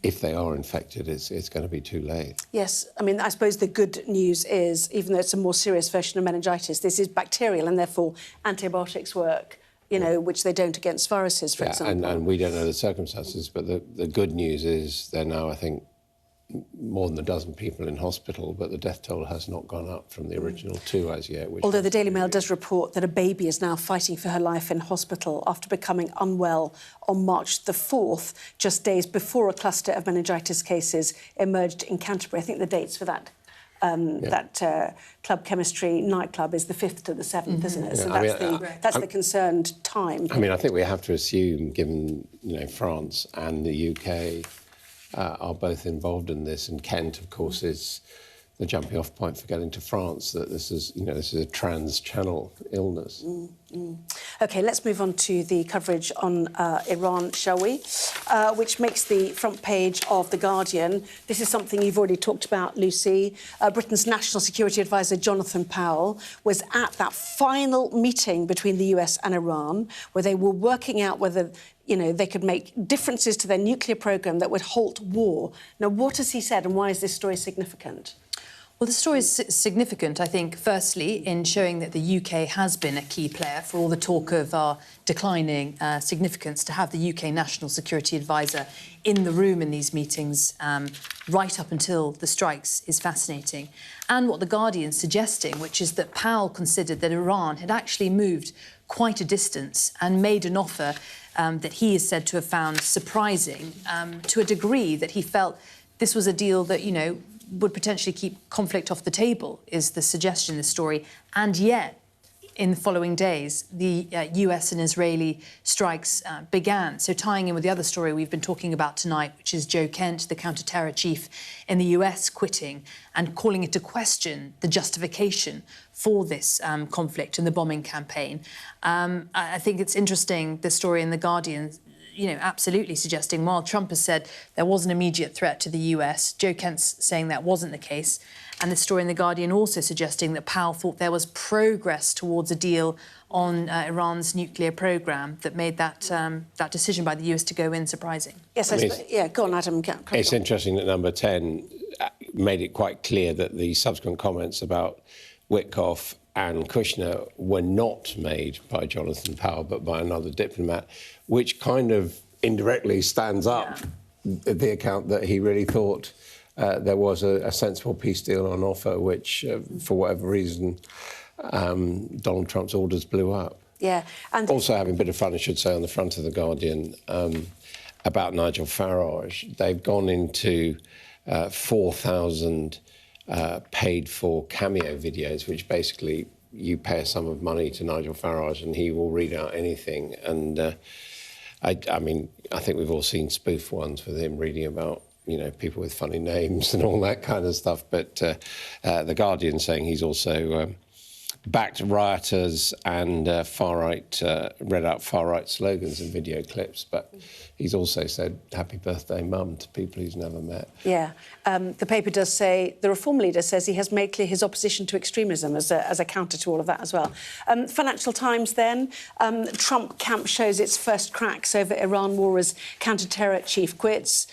if they are infected, it's going to be too late. Yes, I mean, I suppose the good news is, even though it's a more serious version of meningitis, this is bacterial and therefore antibiotics work, which they don't against viruses, for example. And we don't know the circumstances, but the good news is they're now, I think, more than a dozen people in hospital, but the death toll has not gone up from the original 2 as yet. Although the Daily Mail does report that a baby is now fighting for her life in hospital after becoming unwell on March the 4th, just days before a cluster of meningitis cases emerged in Canterbury. I think the dates for that club chemistry nightclub is the 5th to the 7th, isn't it? So that's the concerned time. I mean, I think we have to assume, given France and the UK are both involved in this, and Kent, of course, is the jumping-off point for getting to France, that this is a trans-channel illness. OK, let's move on to the coverage on Iran, shall we? Which makes the front page of The Guardian. This is something you've already talked about, Lucy. Britain's National Security Advisor, Jonathan Powell, was at that final meeting between the US and Iran, where they were working out whether they could make differences to their nuclear programme that would halt war. Now, what has he said, and why is this story significant? Well, the story is significant, I think, firstly, in showing that the UK has been a key player for all the talk of our declining significance. To have the UK National Security Advisor in the room in these meetings right up until the strikes is fascinating. And what The Guardian's suggesting, which is that Powell considered that Iran had actually moved quite a distance and made an offer that he is said to have found surprising to a degree that he felt this was a deal that, would potentially keep conflict off the table, is the suggestion in the story. And yet, in the following days, the US and Israeli strikes began. So tying in with the other story we've been talking about tonight, which is Joe Kent, the counter-terror chief in the US, quitting and calling into question the justification for this conflict and the bombing campaign. I think it's interesting, the story in The Guardian, absolutely suggesting, while Trump has said there was an immediate threat to the US, Joe Kent's saying that wasn't the case. And the story in The Guardian also suggesting that Powell thought there was progress towards a deal on Iran's nuclear programme that made that decision by the US to go in surprising. Yes, go on, Adam. It's interesting that number 10 made it quite clear that the subsequent comments about Witkoff and Kushner were not made by Jonathan Powell, but by another diplomat, which kind of indirectly stands up the account that he really thought there was a sensible peace deal on offer, which, for whatever reason, Donald Trump's orders blew up. Yeah. And also having a bit of fun, I should say, on the front of The Guardian, about Nigel Farage. They've gone into 4,000 paid-for cameo videos, which basically you pay a sum of money to Nigel Farage and he will read out anything. And I mean, I think we've all seen spoof ones with him reading about, people with funny names and all that kind of stuff. But The Guardian saying he's also backed rioters and read out far-right slogans and video clips. But he's also said, happy birthday, Mum, to people he's never met. Yeah. The paper does say, the Reform leader says he has made clear his opposition to extremism as a counter to all of that as well. Financial Times then, Trump camp shows its first cracks over Iran war as counter-terror chief quits,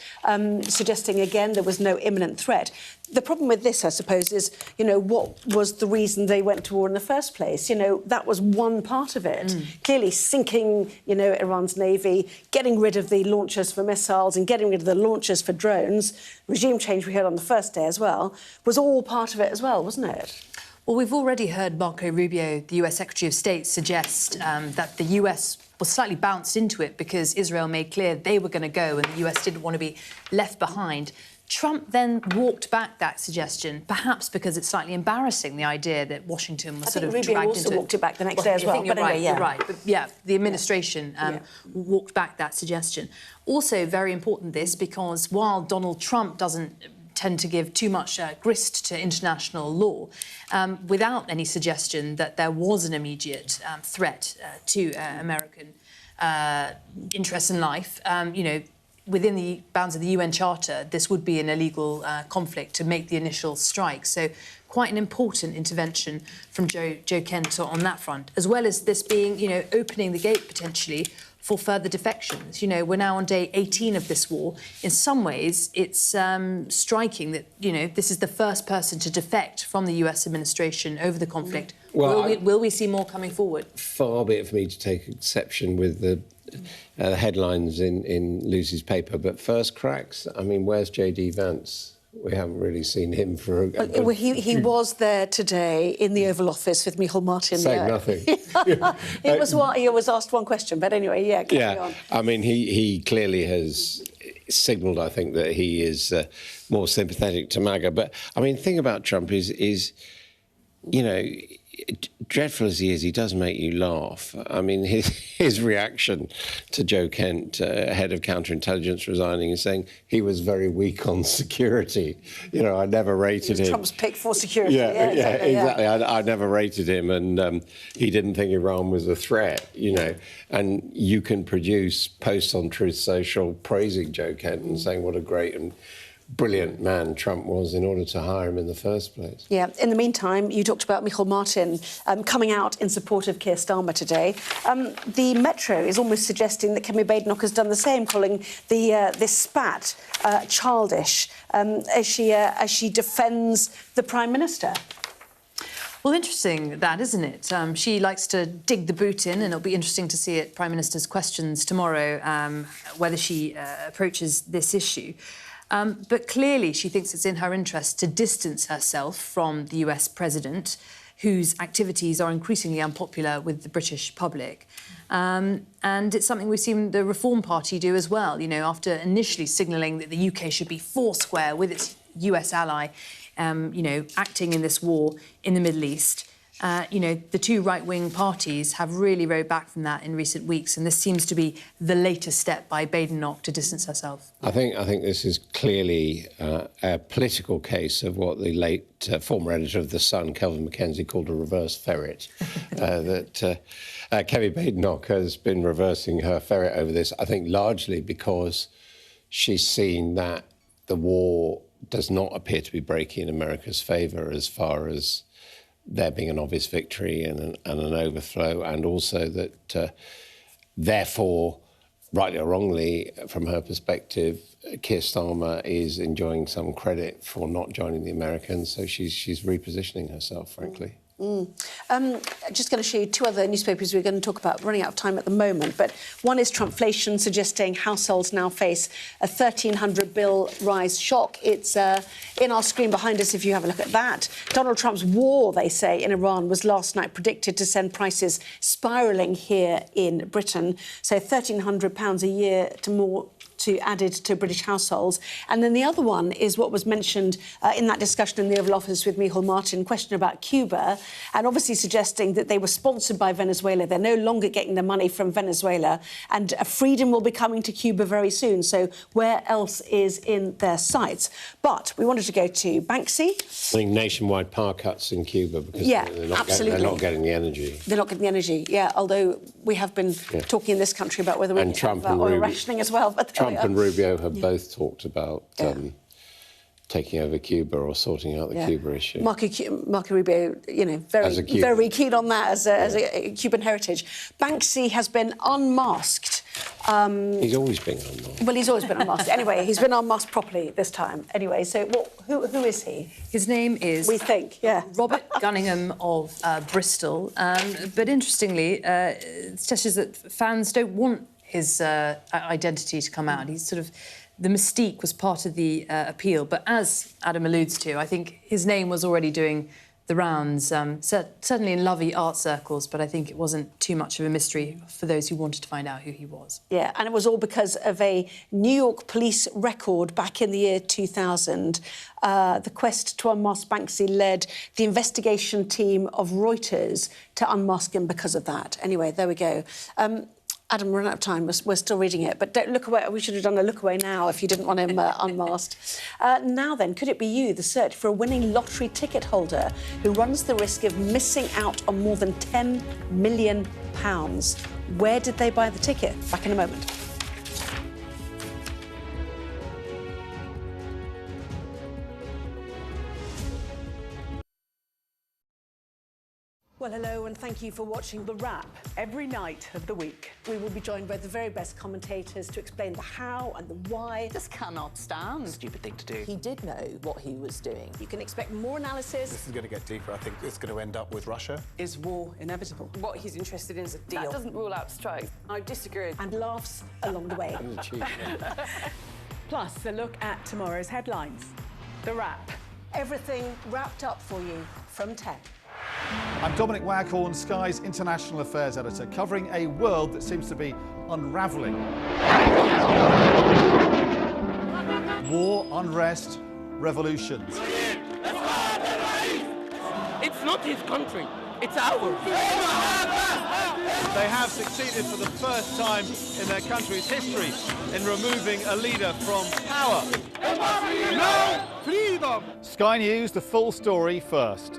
suggesting again there was no imminent threat. The problem with this, I suppose, is, what was the reason they went to war in the first place? That was one part of it. Clearly sinking, Iran's navy, getting rid of the launchers for missiles and getting rid of the launchers for drones, regime change we heard on the first day as well, was all part of it as well, wasn't it? Well, we've already heard Marco Rubio, the US Secretary of State, suggest that the US was slightly bounced into it because Israel made clear they were going to go and the US didn't want to be left behind. Trump then walked back that suggestion, perhaps because it's slightly embarrassing, the idea that Washington was sort of dragged into... Rubio also walked it back the next day as well. You're right. But the administration walked back that suggestion. Also, very important this, because while Donald Trump doesn't tend to give too much grist to international law, without any suggestion that there was an immediate threat to American interests in life, within the bounds of the UN Charter, this would be an illegal conflict to make the initial strike. So quite an important intervention from Joe Kent on that front, as well as this being, opening the gate potentially for further defections. We're now on day 18 of this war. In some ways, it's striking that, this is the first person to defect from the US administration over the conflict. Well, will we see more coming forward? Far be it for me to take exception with the headlines in Lucy's paper, but first cracks, I mean, where's J.D. Vance? We haven't really seen him for... Well, he was there today in the Oval Office with Micheál Martin. Saying nothing. It was what he was asked one question, but anyway, yeah, carry on. I mean, he clearly has signalled, I think, that he is more sympathetic to MAGA. But, I mean, the thing about Trump is you know, dreadful as he is, he does make you laugh. I mean, his reaction to Joe Kent, head of counterintelligence, resigning and saying he was very weak on security. You know, I never rated him. Trump's pick for security. Yeah, exactly. I never rated him, and he didn't think Iran was a threat, you know. And you can produce posts on Truth Social praising Joe Kent and saying what a great and brilliant man Trump was in order to hire him in the first place. Yeah. In the meantime, you talked about Micheál Martin coming out in support of Keir Starmer today. The Metro is almost suggesting that Kemi Badenoch has done the same, calling this spat childish as she defends the Prime Minister. Well, interesting that, isn't it? She likes to dig the boot in, and it'll be interesting to see at Prime Minister's questions tomorrow whether she approaches this issue. But clearly she thinks it's in her interest to distance herself from the US president, whose activities are increasingly unpopular with the British public. And it's something we've seen the Reform Party do as well, you know, after initially signalling that the UK should be foursquare with its US ally, you know, acting in this war in the Middle East. You know, the two right-wing parties have really rowed back from that in recent weeks, and this seems to be the latest step by Badenoch to distance herself. I think this is clearly a political case of what the late former editor of The Sun, Kelvin Mackenzie, called a reverse ferret. Kemi Badenoch has been reversing her ferret over this, I think largely because she's seen that the war does not appear to be breaking in America's favour as far as there being an obvious victory and an overflow, and also that, therefore, rightly or wrongly, from her perspective, Keir Starmer is enjoying some credit for not joining the Americans, so she's repositioning herself, frankly. Just going to show you two other newspapers we're going to talk about, running out of time at the moment, but one is Trumpflation, suggesting households now face a $1,300 bill rise shock. It's in our screen behind us if you have a look at that. Donald Trump's war, they say, in Iran was last night predicted to send prices spiralling here in Britain. So £1,300 a year added to British households. And then the other one is what was mentioned in that discussion in the Oval Office with Micheál Martin, question about Cuba, and obviously suggesting that they were sponsored by Venezuela. They're no longer getting their money from Venezuela, and freedom will be coming to Cuba very soon. So where else is in their sights? But we wanted to go to Banksy. I think nationwide power cuts in Cuba because they're not getting the energy. They're not getting the energy, yeah, although we have been talking in this country about whether we need to have oil rationing as well. But Trump and Rubio have both talked about taking over Cuba or sorting out the Cuba issue. Marco Rubio, you know, very keen on that as a Cuban heritage. Banksy has been unmasked. He's always been unmasked. Well, he's always been unmasked. Anyway, he's been unmasked properly this time. Anyway, so who is he? His name is... We think, Robert Gunningham of Bristol. But interestingly, it suggests that fans don't want his identity to come out. He's sort of... The mystique was part of the appeal. But as Adam alludes to, I think his name was already doing the rounds, certainly in lovey art circles, but I think it wasn't too much of a mystery for those who wanted to find out who he was. Yeah, and it was all because of a New York police record back in the year 2000. The quest to unmask Banksy led the investigation team of Reuters to unmask him because of that. Anyway, there we go. Adam, we're out of time. We're still reading it, but don't look away. We should have done a look away now if you didn't want him unmasked. Now then, could it be you, the search for a winning lottery ticket holder who runs the risk of missing out on more than £10 million? Where did they buy the ticket? Back in a moment. Well, hello, and thank you for watching The Wrap. Every night of the week, we will be joined by the very best commentators to explain the how and the why. This cannot stand. Stupid thing to do. He did know what he was doing. You can expect more analysis. This is going to get deeper. I think it's going to end up with Russia. Is war inevitable? What he's interested in is a deal. That doesn't rule out strikes. I disagree. And laughs along the way. Plus, a look at tomorrow's headlines. The wrap. Everything wrapped up for you from 10. I'm Dominic Waghorn, Sky's International Affairs Editor, covering a world that seems to be unravelling. War, unrest, revolutions. It's not his country, it's ours. They have succeeded for the first time in their country's history in removing a leader from power. No freedom! Sky News, the full story first.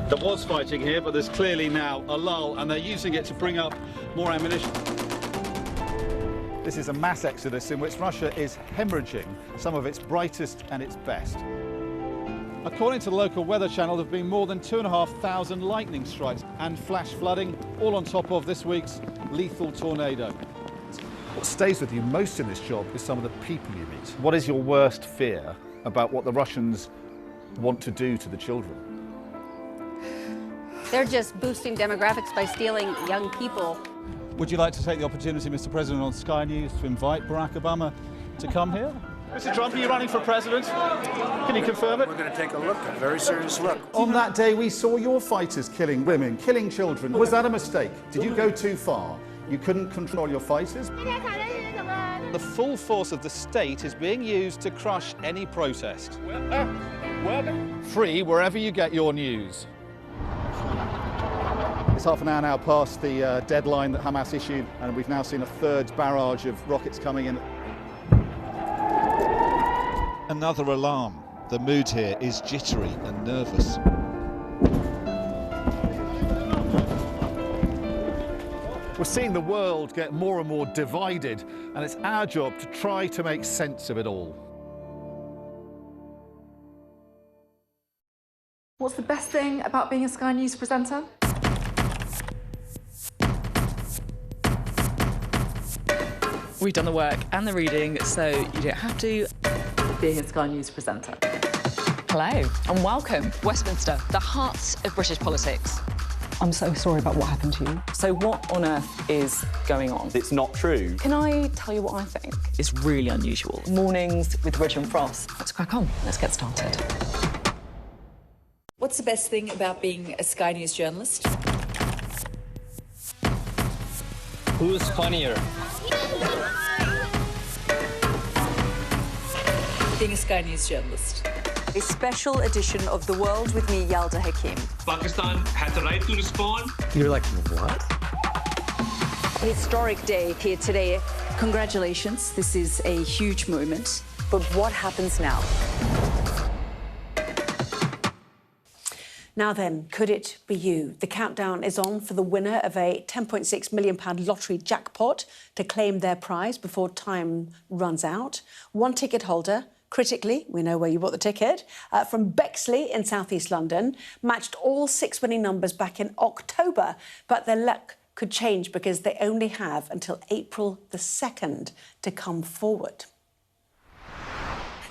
There was fighting here, but there's clearly now a lull, and they're using it to bring up more ammunition. This is a mass exodus in which Russia is hemorrhaging some of its brightest and its best. According to the local weather channel, there have been more than 2,500 lightning strikes and flash flooding, all on top of this week's lethal tornado. What stays with you most in this job is some of the people you meet. What is your worst fear about what the Russians want to do to the children? They're just boosting demographics by stealing young people. Would you like to take the opportunity, Mr. President, on Sky News to invite Barack Obama to come here? Mr. Trump, are you running for president? Can you confirm it? We're going to take a look, a very serious look. On that day, we saw your fighters killing women, killing children. Was that a mistake? Did you go too far? You couldn't control your fighters? The full force of the state is being used to crush any protest. Free wherever you get your news. It's half an hour now past the deadline that Hamas issued, and we've now seen a third barrage of rockets coming in. Another alarm. The mood here is jittery and nervous. We're seeing the world get more and more divided, and it's our job to try to make sense of it all. What's the best thing about being a Sky News presenter? We've done the work and the reading, so you don't have to. Being a Sky News presenter. Hello and welcome. Westminster, the heart of British politics. I'm so sorry about what happened to you. So what on earth is going on? It's not true. Can I tell you what I think? It's really unusual. Mornings with Richard and Frost. Let's crack on. Let's get started. What's the best thing about being a Sky News journalist? Who's funnier? Being a Sky News journalist. A special edition of The World with me, Yalda Hakim. Pakistan had the right to respond. You're like, what? A historic day here today. Congratulations, this is a huge moment. But what happens now? Now then, could it be you? The countdown is on for the winner of a £10.6 million lottery jackpot to claim their prize before time runs out. One ticket holder, critically, we know where you bought the ticket, from Bexley in South East London, matched all 6 winning numbers back in October, but their luck could change because they only have until April the 2nd to come forward.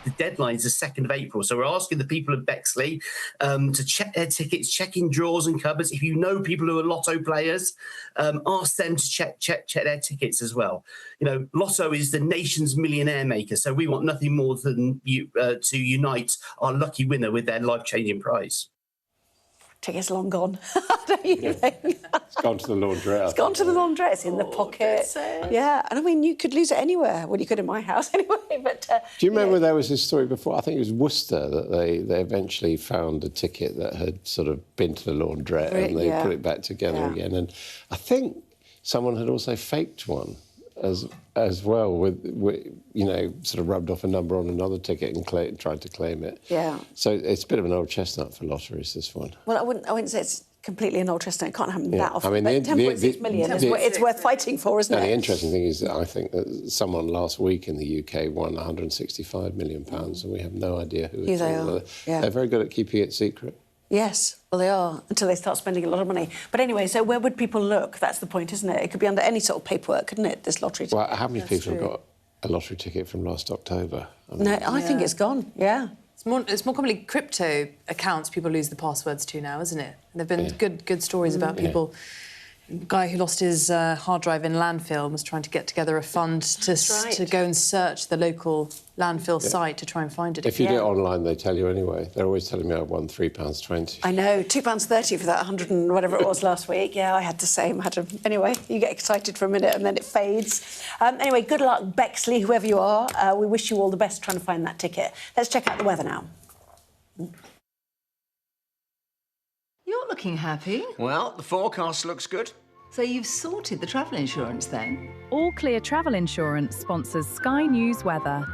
The deadline is the 2nd of April. So we're asking the people of Bexley to check their tickets, check in drawers and cupboards. If you know people who are lotto players, ask them to check their tickets as well. You know, Lotto is the nation's millionaire maker, so we want nothing more than to unite our lucky winner with their life-changing prize. Ticket's long gone, don't you think? It's gone to the laundrette. It's gone to the laundrette. It's in the pocket. Yeah, and I mean, you could lose it anywhere. Well, you could in my house anyway, but... Do you remember there was this story before? I think it was Worcester that they eventually found a ticket that had sort of been to the laundrette and they put it back together again. And I think someone had also faked one as well, with you know, sort of rubbed off a number on another ticket and tried to claim it. Yeah. So it's a bit of an old chestnut for lotteries, this one. Well, I wouldn't say it's completely an old chestnut. It can't happen that often. I mean, but 10.6 million is it's worth fighting for, isn't it? The interesting thing is that I think that someone last week in the UK won £165 million, and we have no idea who they are. Yeah. They're very good at keeping it secret. Yes, well, they are, until they start spending a lot of money. But anyway, so where would people look? That's the point, isn't it? It could be under any sort of paperwork, couldn't it, this lottery ticket? Well, how many people have got a lottery ticket from last October? I mean, no, I think it's gone, yeah. It's more commonly crypto accounts people lose the passwords to now, isn't it? And there have been good stories about people Guy who lost his hard drive in landfill was trying to get together a fund to go and search the local landfill site to try and find it. If you do it online, they tell you anyway. They're always telling me I won £3.20. I know, £2.30 for that 100 and whatever it was last week. Yeah, I had the same. Anyway, you get excited for a minute and then it fades. Anyway, good luck, Bexley, whoever you are. We wish you all the best trying to find that ticket. Let's check out the weather now. You're looking happy. Well, the forecast looks good. So you've sorted the travel insurance then? All Clear Travel Insurance sponsors Sky News Weather.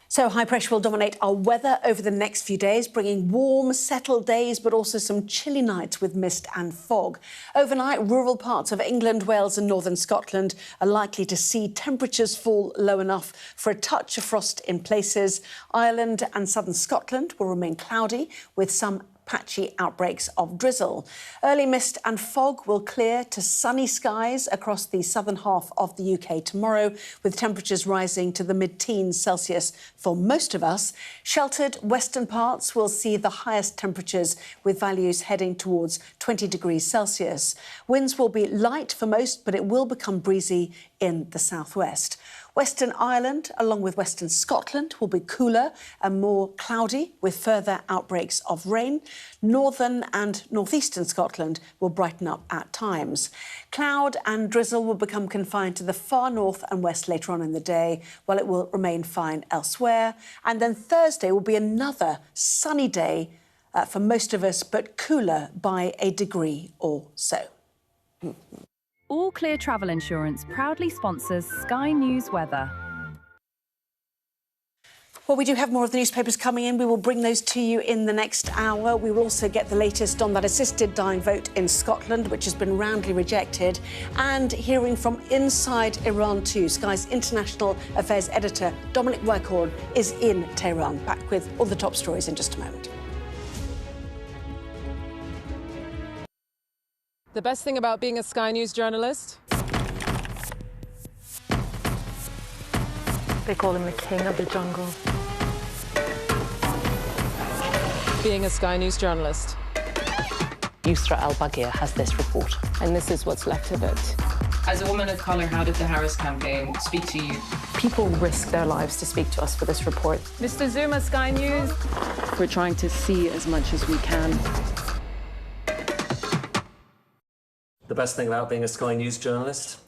So high pressure will dominate our weather over the next few days, bringing warm, settled days, but also some chilly nights with mist and fog. Overnight, rural parts of England, Wales and northern Scotland are likely to see temperatures fall low enough for a touch of frost in places. Ireland and southern Scotland will remain cloudy with some patchy outbreaks of drizzle. Early mist and fog will clear to sunny skies across the southern half of the UK tomorrow, with temperatures rising to the mid-teens Celsius for most of us. Sheltered western parts will see the highest temperatures, with values heading towards 20 degrees Celsius. Winds will be light for most, but it will become breezy in the southwest. Western Ireland, along with Western Scotland, will be cooler and more cloudy with further outbreaks of rain. Northern and northeastern Scotland will brighten up at times. Cloud and drizzle will become confined to the far north and west later on in the day, while it will remain fine elsewhere. And then Thursday will be another sunny day for most of us, but cooler by a degree or so. All Clear Travel Insurance proudly sponsors Sky News Weather. Well, we do have more of the newspapers coming in. We will bring those to you in the next hour. We will also get the latest on that assisted dying vote in Scotland, which has been roundly rejected, and hearing from inside Iran too. Sky's international affairs editor, Dominic Workhorn, is in Tehran. Back with all the top stories in just a moment. The best thing about being a Sky News journalist? They call him the king of the jungle. Being a Sky News journalist. Yusra Al-Baghir has this report. And this is what's left of it. As a woman of colour, how did the Harris campaign speak to you? People risk their lives to speak to us for this report. Mr. Zuma, Sky News. We're trying to see as much as we can. The best thing about being a Sky News journalist?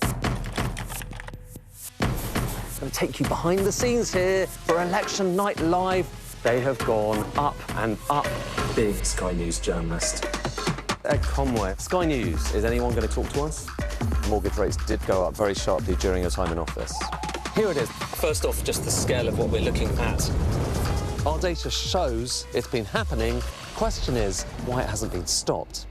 I'm going to take you behind the scenes here for Election Night Live. They have gone up and up. Being a Sky News journalist. Ed Conway. Sky News, is anyone going to talk to us? Mortgage rates did go up very sharply during your time in office. Here it is. First off, just the scale of what we're looking at. Our data shows it's been happening. Question is, why it hasn't been stopped.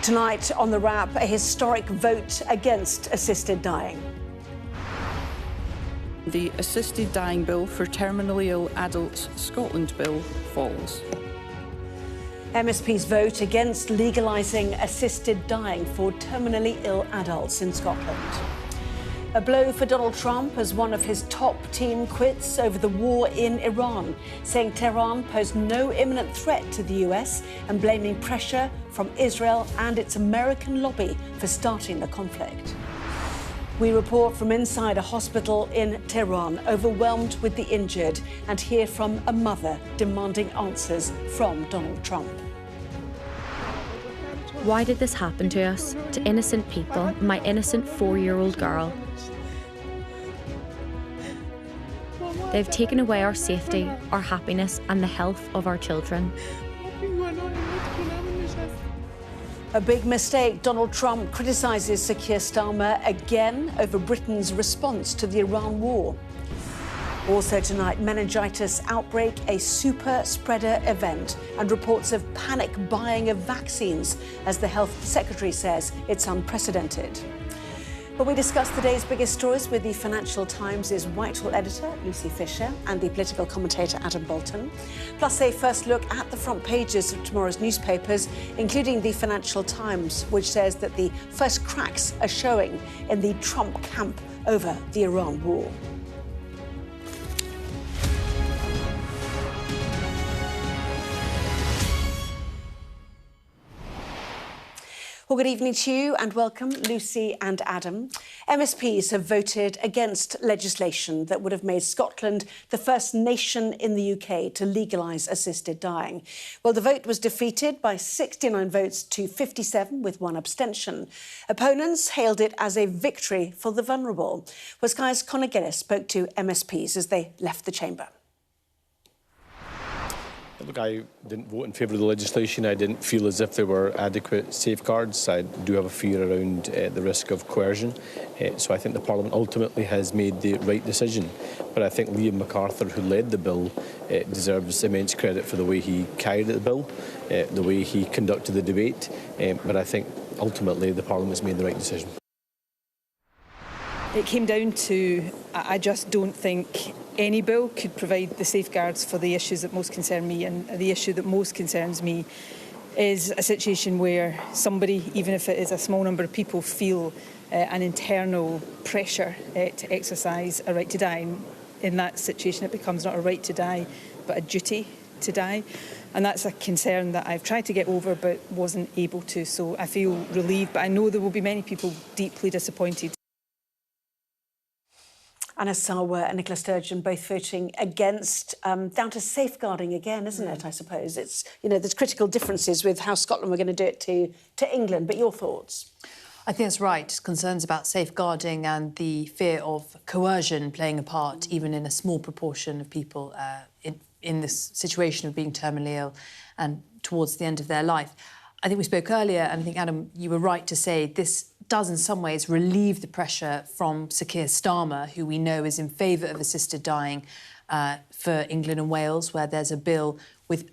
Tonight on The Wrap, a historic vote against assisted dying. The assisted dying bill for terminally ill adults Scotland bill falls. MSP's vote against legalising assisted dying for terminally ill adults in Scotland. A blow for Donald Trump as one of his top team quits over the war in Iran, saying Tehran posed no imminent threat to the US and blaming pressure from Israel and its American lobby for starting the conflict. We report from inside a hospital in Tehran, overwhelmed with the injured, and hear from a mother demanding answers from Donald Trump. Why did this happen to us, to innocent people, my innocent 4-year-old girl? They've taken away our safety, our happiness, and the health of our children. A big mistake. Donald Trump criticises Sir Keir Starmer again over Britain's response to the Iran war. Also tonight, meningitis outbreak, a super spreader event, and reports of panic buying of vaccines as the Health Secretary says it's unprecedented. But we discuss the day's biggest stories with the Financial Times' Whitehall editor, Lucy Fisher, and the political commentator, Adam Bolton. Plus a first look at the front pages of tomorrow's newspapers, including the Financial Times, which says that the first cracks are showing in the Trump camp over the Iran war. Well, good evening to you and welcome, Lucy and Adam. MSPs have voted against legislation that would have made Scotland the first nation in the UK to legalise assisted dying. Well, the vote was defeated by 69 votes to 57 with one abstention. Opponents hailed it as a victory for the vulnerable. Well, Sky's Conor Gillis spoke to MSPs as they left the chamber. Look, I didn't vote in favour of the legislation. I didn't feel as if there were adequate safeguards. I do have a fear around the risk of coercion. So I think the Parliament ultimately has made the right decision. But I think Liam MacArthur, who led the bill, deserves immense credit for the way he carried the bill, the way he conducted the debate. But I think ultimately the Parliament's made the right decision. It came down to, I just don't think any bill could provide the safeguards for the issues that most concern me, and the issue that most concerns me is a situation where somebody, even if it is a small number of people, feel an internal pressure to exercise a right to die. And in that situation it becomes not a right to die but a duty to die, and that's a concern that I've tried to get over but wasn't able to. So I feel relieved, but I know there will be many people deeply disappointed. Anna Sarwar and Nicola Sturgeon both voting against, down to safeguarding again, isn't it, I suppose? It's, you know, there's critical differences with how Scotland were going to do it to England, but your thoughts? I think that's right. Concerns about safeguarding and the fear of coercion playing a part, even in a small proportion of people in this situation of being terminally ill and towards the end of their life. I think we spoke earlier, and I think, Adam, you were right to say this does in some ways relieve the pressure from Sir Keir Starmer, who we know is in favour of assisted dying for England and Wales, where there's a bill with,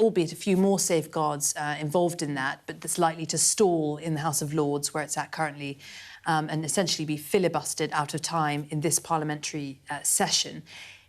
albeit a few more safeguards involved in that, but that's likely to stall in the House of Lords, where it's at currently, and essentially be filibustered out of time in this parliamentary session.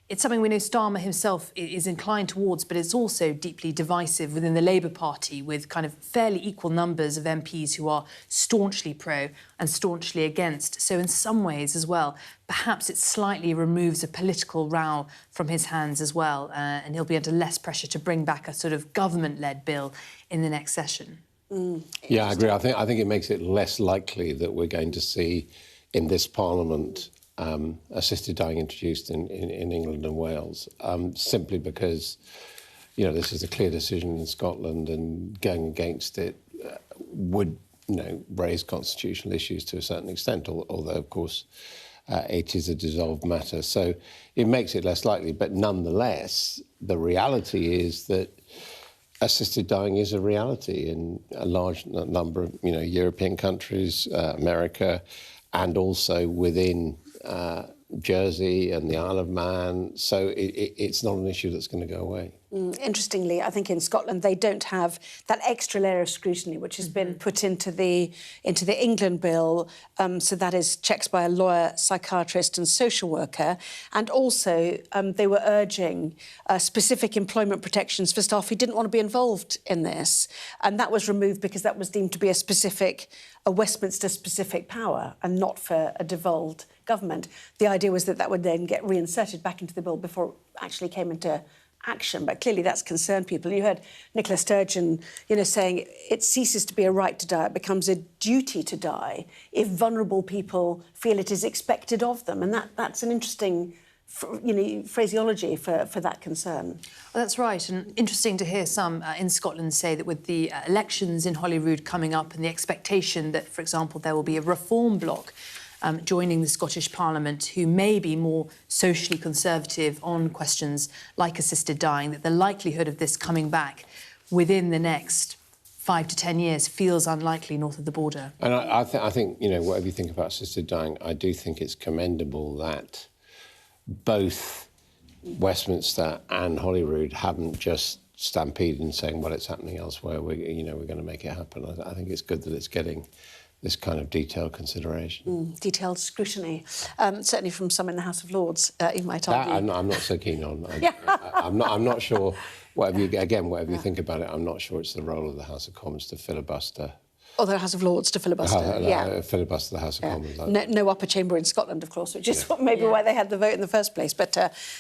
It's something we know Starmer himself is inclined towards, but it's also deeply divisive within the Labour Party, with kind of fairly equal numbers of MPs who are staunchly pro and staunchly against. So in some ways as well, perhaps it slightly removes a political row from his hands as well, and he'll be under less pressure to bring back a sort of government-led bill in the next session. Yeah, I agree. I think it makes it less likely that we're going to see in this Parliament assisted dying introduced in England and Wales, simply because, you know, this is a clear decision in Scotland, and going against it would, you know, raise constitutional issues to a certain extent, although, of course, it is a dissolved matter. So it makes it less likely. But nonetheless, the reality is that assisted dying is a reality in a large number of, you know, European countries, America, and also within Jersey and the Isle of Man. So it's not an issue that's going to go away. Interestingly, I think in Scotland they don't have that extra layer of scrutiny which has been put into the England bill. So that is checks by a lawyer, psychiatrist and social worker. And also they were urging specific employment protections for staff who didn't want to be involved in this. And that was removed because that was deemed to be a Westminster-specific power and not for a devolved government. The idea was that that would then get reinserted back into the bill before it actually came into action, but clearly that's concerned people. You heard Nicola Sturgeon, saying it ceases to be a right to die, it becomes a duty to die if vulnerable people feel it is expected of them, and that's an interesting, phraseology for that concern. Well, that's right, and interesting to hear some in Scotland say that with the elections in Holyrood coming up and the expectation that, for example, there will be a reform bloc joining the Scottish Parliament who may be more socially conservative on questions like assisted dying, that the likelihood of this coming back within the next 5 to 10 years feels unlikely north of the border. And I think, whatever you think about assisted dying, I do think it's commendable that both Westminster and Holyrood haven't just stampeded and saying, well, it's happening elsewhere, we're going to make it happen. I think it's good that it's getting this kind of detailed consideration. Detailed scrutiny, certainly from some in the House of Lords, you might argue. That I'm not so keen on. I'm not sure, whatever you think about it, I'm not sure it's the role of the House of Commons to filibuster. Or the House of Lords to filibuster, filibuster the House of Commons. No upper chamber in Scotland, of course, which is maybe why they had the vote in the first place. But,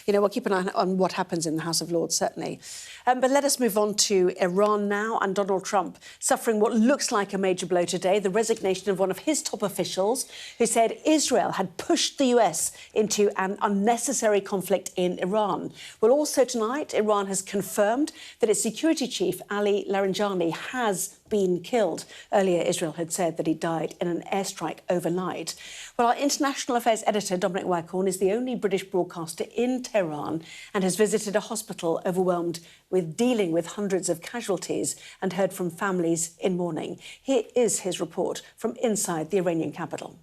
we'll keep an eye on what happens in the House of Lords, certainly. But let us move on to Iran now, and Donald Trump suffering what looks like a major blow today, the resignation of one of his top officials who said Israel had pushed the US into an unnecessary conflict in Iran. Well, also tonight, Iran has confirmed that its security chief, Ali Larijani, has been killed. Earlier, Israel had said that he died in an airstrike overnight. Well, our international affairs editor, Dominic Waghorn, is the only British broadcaster in Tehran and has visited a hospital overwhelmed with dealing with hundreds of casualties and heard from families in mourning. Here is his report from inside the Iranian capital.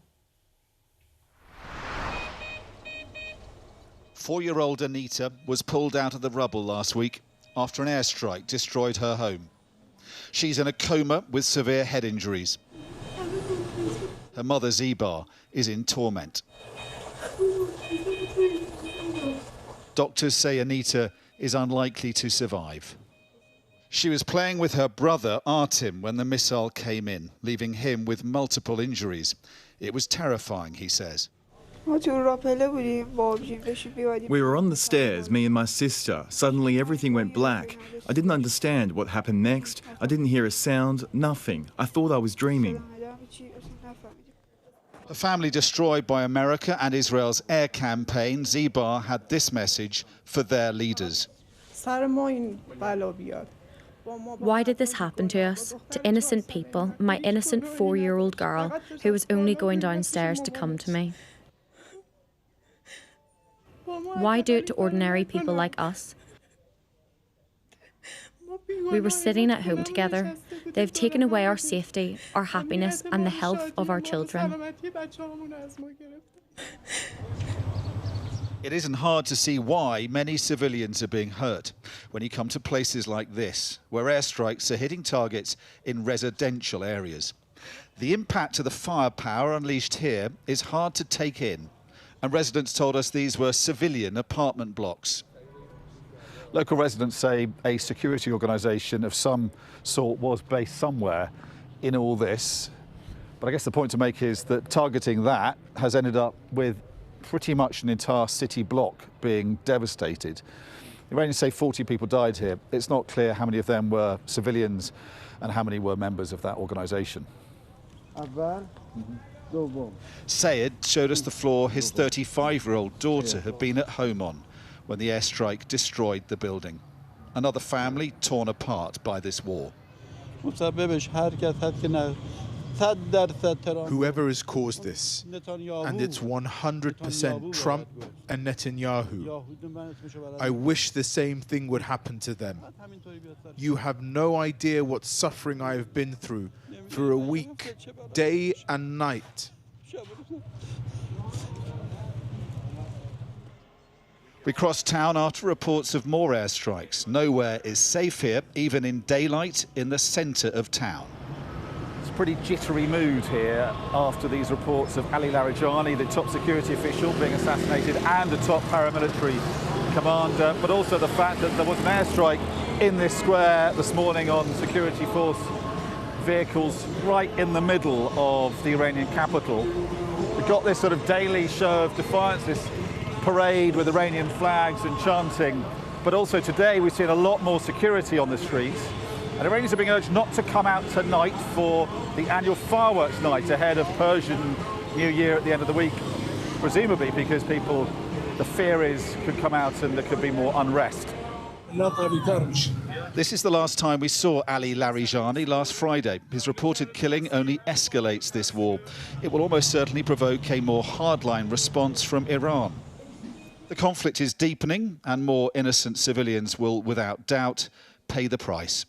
4-year-old Anita was pulled out of the rubble last week after an airstrike destroyed her home. She's in a coma with severe head injuries. Her mother, Zibar, is in torment. Doctors say Anita is unlikely to survive. She was playing with her brother, Artem, when the missile came in, leaving him with multiple injuries. It was terrifying, he says. We were on the stairs, me and my sister. Suddenly everything went black. I didn't understand what happened next. I didn't hear a sound, nothing. I thought I was dreaming. A family destroyed by America and Israel's air campaign, Zibar had this message for their leaders. Why did this happen to us, to innocent people, my innocent 4-year-old girl who was only going downstairs to come to me? Why do it to ordinary people like us? We were sitting at home together. They've taken away our safety, our happiness and the health of our children. It isn't hard to see why many civilians are being hurt when you come to places like this, where airstrikes are hitting targets in residential areas. The impact of the firepower unleashed here is hard to take in, and residents told us these were civilian apartment blocks. Local residents say a security organisation of some sort was based somewhere in all this. But I guess the point to make is that targeting that has ended up with pretty much an entire city block being devastated. The Iranians say 40 people died here. It's not clear how many of them were civilians and how many were members of that organisation. Sayed showed us the floor his 35-year-old daughter had been at home on when the airstrike destroyed the building. Another family torn apart by this war. Whoever has caused this, and it's 100% Trump and Netanyahu. I wish the same thing would happen to them. You have no idea what suffering I have been through for a week, day and night. We cross town after reports of more airstrikes. Nowhere is safe here, even in daylight in the centre of town. It's a pretty jittery mood here after these reports of Ali Larijani, the top security official, being assassinated, and a top paramilitary commander, but also the fact that there was an airstrike in this square this morning on security force vehicles right in the middle of the Iranian capital. We've got this sort of daily show of defiance, this parade with Iranian flags and chanting, but also today we've seen a lot more security on the streets, and Iranians are being urged not to come out tonight for the annual fireworks night ahead of Persian New Year at the end of the week, presumably because people, the fear is, could come out and there could be more unrest. This is the last time we saw Ali Larijani last Friday. His reported killing only escalates this war. It will almost certainly provoke a more hardline response from Iran. The conflict is deepening and more innocent civilians will, without doubt, pay the price.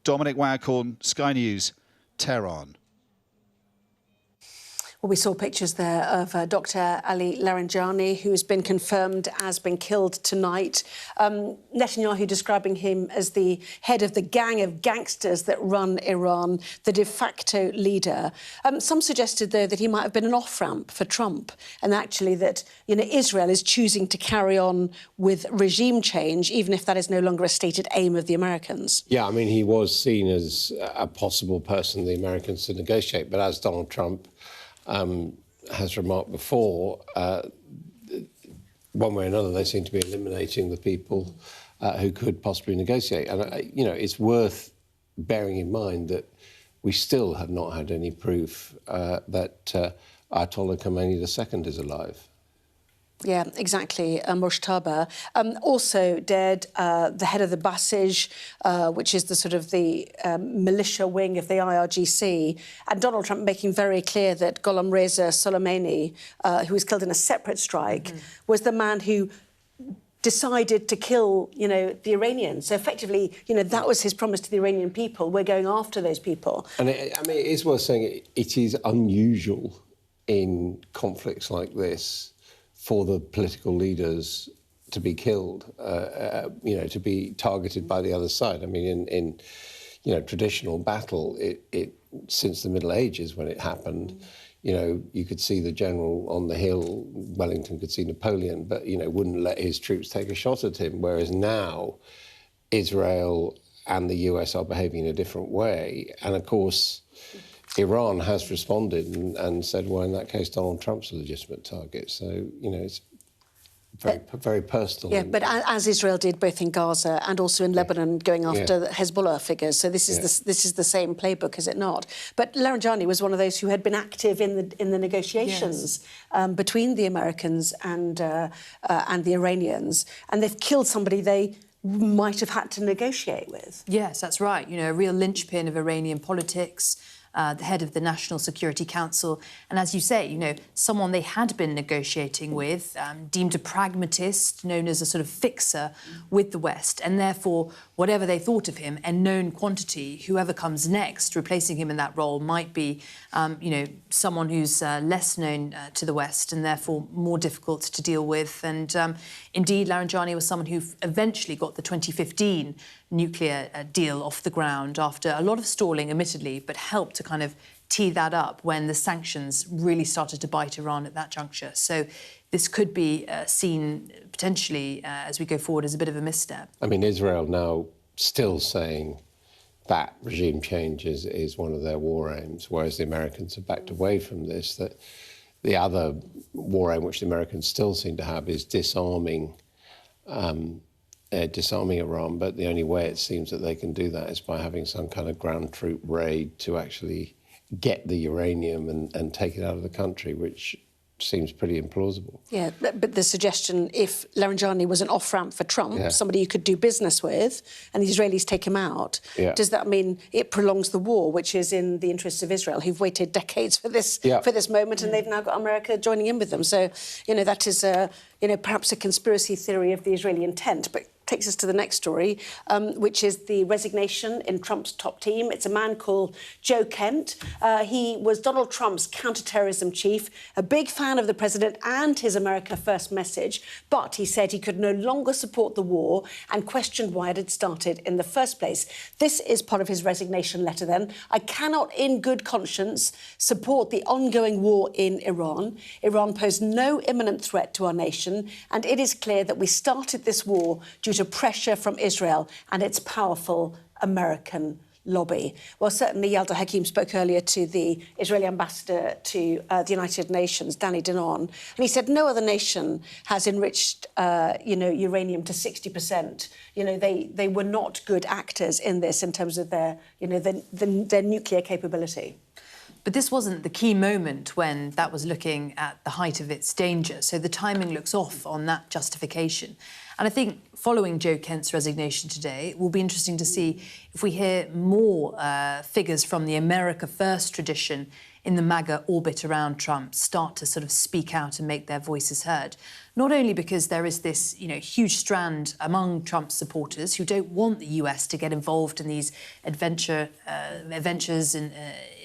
Dominic Waghorn, Sky News, Tehran. Well, we saw pictures there of Dr. Ali Larijani, who's been confirmed as being killed tonight. Netanyahu describing him as the head of the gang of gangsters that run Iran, the de facto leader. Some suggested, though, that he might have been an off-ramp for Trump, and actually that, you know, Israel is choosing to carry on with regime change, even if that is no longer a stated aim of the Americans. Yeah, I mean, he was seen as a possible person the Americans to negotiate, but as Donald Trump has remarked before, one way or another, they seem to be eliminating the people who could possibly negotiate. And, you know, it's worth bearing in mind that we still have not had any proof that Ayatollah Khomeini II is alive. Yeah, exactly, Moshtaba. Also dead, the head of the Basij, which is the sort of the militia wing of the IRGC, and Donald Trump making very clear that Gholam Reza Soleimani, who was killed in a separate strike, was the man who decided to kill, you know, the Iranians. So effectively, you know, that was his promise to the Iranian people. We're going after those people. And I mean, it is worth saying it is unusual in conflicts like this for the political leaders to be killed, you know, to be targeted by the other side. I mean, in you know, traditional battle, since the Middle Ages when it happened, you know, you could see the general on the hill, Wellington could see Napoleon, but, you know, wouldn't let his troops take a shot at him, whereas now Israel and the US are behaving in a different way. And, of course, Iran has responded and said, well, in that case, Donald Trump's a legitimate target. So, you know, it's very personal. Yeah, but as Israel did both in Gaza and also in Lebanon, going after the Hezbollah figures. So this is the same playbook, is it not? But Larijani was one of those who had been active in the negotiations between the Americans and the Iranians, and they've killed somebody they might have had to negotiate with. Yes, that's right. You know, a real linchpin of Iranian politics. The head of the National Security Council. And as you say, you know, someone they had been negotiating with, deemed a pragmatist, known as a sort of fixer with the West. And therefore, whatever they thought of him, a known quantity, whoever comes next, replacing him in that role, might be, you know, someone who's less known to the West and therefore more difficult to deal with. And indeed, Larijani was someone who eventually got the 2015 nuclear deal off the ground after a lot of stalling, admittedly, but helped to kind of tee that up when the sanctions really started to bite Iran at that juncture. So this could be seen potentially as we go forward as a bit of a misstep. I mean, Israel now still saying that regime change is one of their war aims, whereas the Americans have backed away from this. That the other war aim which the Americans still seem to have is disarming Iran, but the only way it seems that they can do that is by having some kind of ground troop raid to actually get the uranium and take it out of the country, which seems pretty implausible. Yeah, but the suggestion, if Larijani was an off-ramp for Trump, somebody you could do business with, and the Israelis take him out, does that mean it prolongs the war, which is in the interests of Israel, who've waited decades for this moment, and they've now got America joining in with them? So, you know, that is, you know, perhaps a conspiracy theory of the Israeli intent, but takes us to the next story, which is the resignation in Trump's top team. It's a man called Joe Kent. He was Donald Trump's counter-terrorism chief, a big fan of the president and his America First message, but he said he could no longer support the war and questioned why it had started in the first place. This is part of his resignation letter then. I cannot, in good conscience, support the ongoing war in Iran. Iran posed no imminent threat to our nation, and it is clear that we started this war due to pressure from Israel and its powerful American lobby. Well, certainly Yalda Hakim spoke earlier to the Israeli ambassador to the United Nations, Danny Danon, and he said no other nation has enriched, uranium to 60%. They were not good actors in this in terms of their nuclear capability. But this wasn't the key moment when that was looking at the height of its danger. So the timing looks off on that justification. And I think following Joe Kent's resignation today, it will be interesting to see if we hear more figures from the America First tradition in the MAGA orbit around Trump start to sort of speak out and make their voices heard. Not only because there is this, huge strand among Trump's supporters who don't want the US to get involved in these adventures and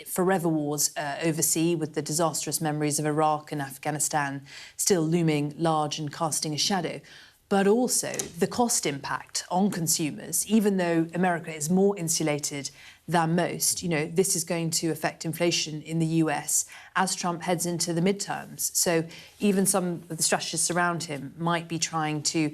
forever wars overseas, with the disastrous memories of Iraq and Afghanistan still looming large and casting a shadow, but also the cost impact on consumers. Even though America is more insulated than most, this is going to affect inflation in the US as Trump heads into the midterms. So even some of the strategists around him might be trying to,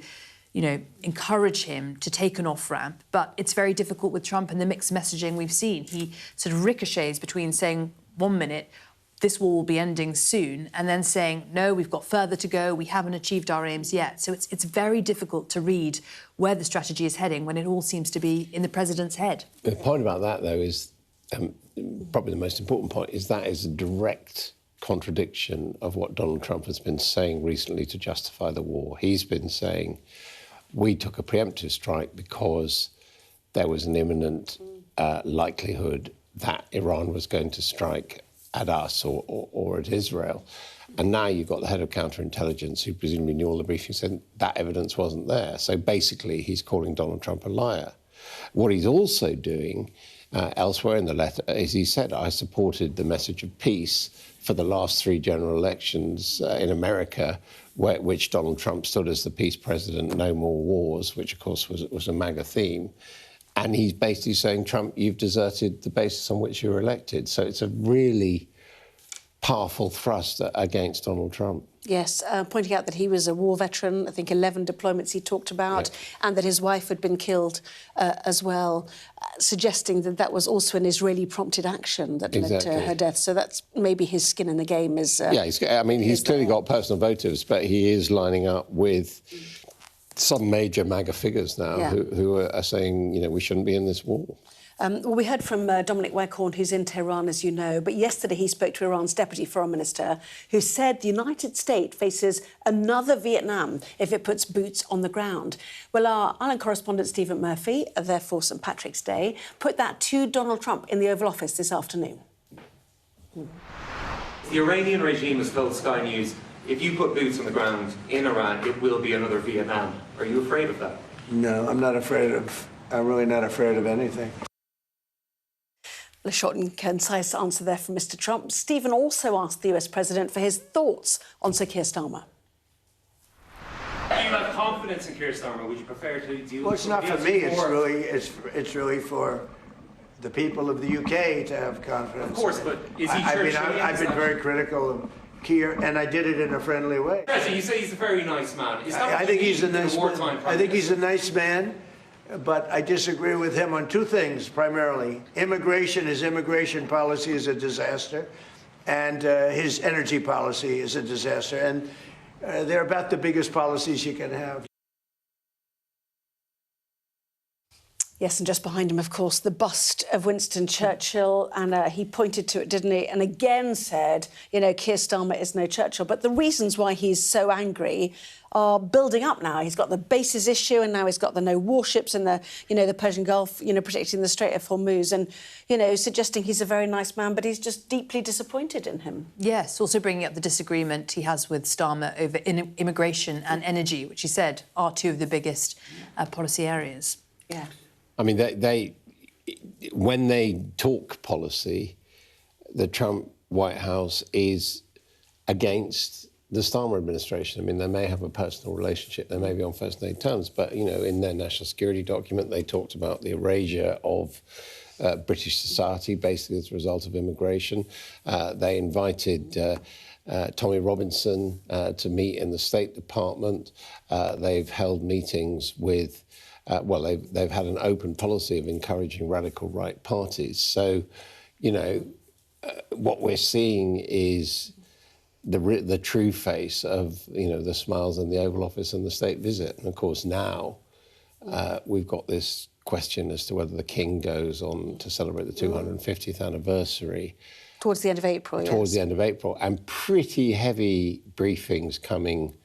encourage him to take an off-ramp. But it's very difficult with Trump and the mixed messaging we've seen. He sort of ricochets between saying 1 minute, this war will be ending soon, and then saying, no, we've got further to go, we haven't achieved our aims yet. So it's very difficult to read where the strategy is heading when it all seems to be in the president's head. The point about that, though, is probably the most important point, is that is a direct contradiction of what Donald Trump has been saying recently to justify the war. He's been saying, we took a preemptive strike because there was an imminent likelihood that Iran was going to strike at us or at Israel. And now you've got the head of counterintelligence who presumably knew all the briefings, said that evidence wasn't there. So basically he's calling Donald Trump a liar. What he's also doing elsewhere in the letter is he said, I supported the message of peace for the last 3 general elections in America, which Donald Trump stood as the peace president, no more wars, which of course was a MAGA theme. And he's basically saying, Trump, you've deserted the basis on which you were elected. So it's a really powerful thrust against Donald Trump. Yes, pointing out that he was a war veteran, I think 11 deployments he talked about, and that his wife had been killed as well, suggesting that that was also an Israeli-prompted action that led to her death. So that's maybe his skin in the game is... he's clearly got personal motives, but he is lining up with some major MAGA figures now who are saying, we shouldn't be in this war. Well, we heard from Dominic Weghorn, who's in Tehran, as you know, but yesterday he spoke to Iran's Deputy Foreign Minister, who said the United States faces another Vietnam if it puts boots on the ground. Well, our island correspondent Stephen Murphy, there for St Patrick's Day, put that to Donald Trump in the Oval Office this afternoon. The Iranian regime has told Sky News, if you put boots on the ground in Iran, it will be another Vietnam. Are you afraid of that? No, I'm really not afraid of anything. A short and concise answer there from Mr Trump. Stephen also asked the US President for his thoughts on Sir Keir Starmer. Do you have confidence in Keir Starmer? Would you prefer to deal with... Well, it's not for me. It's really for the people of the UK to have confidence. Of course, but is he I've been very critical of Keir, and I did it in a friendly way. President, you say he's a very nice man. Is that I think he's a nice man. I think he's a nice man. But I disagree with him on 2 things, primarily. His immigration policy is a disaster, and his energy policy is a disaster. And they're about the biggest policies you can have. Yes, and just behind him, of course, the bust of Winston Churchill, and he pointed to it, didn't he? And again said, you know, Keir Starmer is no Churchill. But the reasons why he's so angry are building up now. He's got the bases issue, and now he's got the no warships in the, you know, the Persian Gulf, you know, protecting the Strait of Hormuz, and, you know, suggesting he's a very nice man, but he's just deeply disappointed in him. Yes, also bringing up the disagreement he has with Starmer over immigration and energy, which he said are two of the biggest policy areas. Yeah. I mean, when they talk policy, the Trump White House is against the Starmer administration. I mean, they may have a personal relationship, they may be on first-name terms, but, you know, in their national security document, they talked about the erasure of British society, basically as a result of immigration. They invited Tommy Robinson to meet in the State Department. They've held meetings with they've had an open policy of encouraging radical right parties. So, you know, what we're seeing is the true face of, you know, the smiles in the Oval Office and the state visit. And of course now we've got this question as to whether the King goes on to celebrate the 250th anniversary. Towards the end of April, yes. Towards the end of April, and pretty heavy briefings coming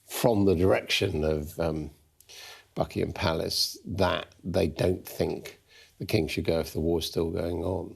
from the direction of Buckingham Palace that they don't think the King should go if the war's still going on.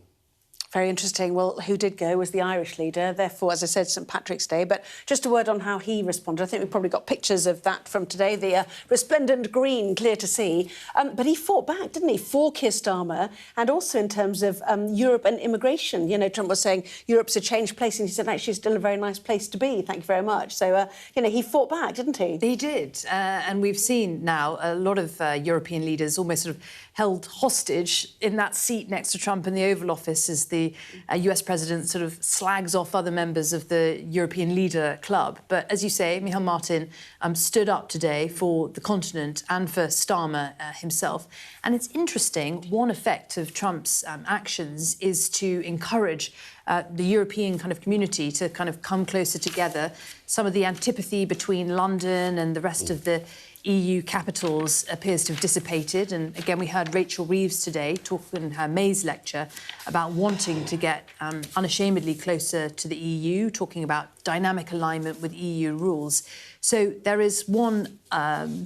Very interesting. Well, who did go was the Irish leader, therefore, as I said, St Patrick's Day. But just a word on how he responded. I think we've probably got pictures of that from today, the resplendent green, clear to see. But he fought back, didn't he, for Keir Starmer, and also in terms of Europe and immigration. You know, Trump was saying Europe's a changed place, and he said, actually, it's still a very nice place to be, thank you very much. So, you know, he fought back, didn't he? He did. And we've seen now a lot of European leaders almost sort of held hostage in that seat next to Trump in the Oval Office as the US president sort of slags off other members of the European leader club. But as you say, Michal Martin stood up today for the continent and for Starmer himself. And it's interesting, one effect of Trump's actions is to encourage the European kind of community to kind of come closer together. Some of the antipathy between London and the rest of the EU capitals appears to have dissipated. And again, we heard Rachel Reeves today talk in her May's lecture about wanting to get unashamedly closer to the EU, talking about dynamic alignment with EU rules. So there is one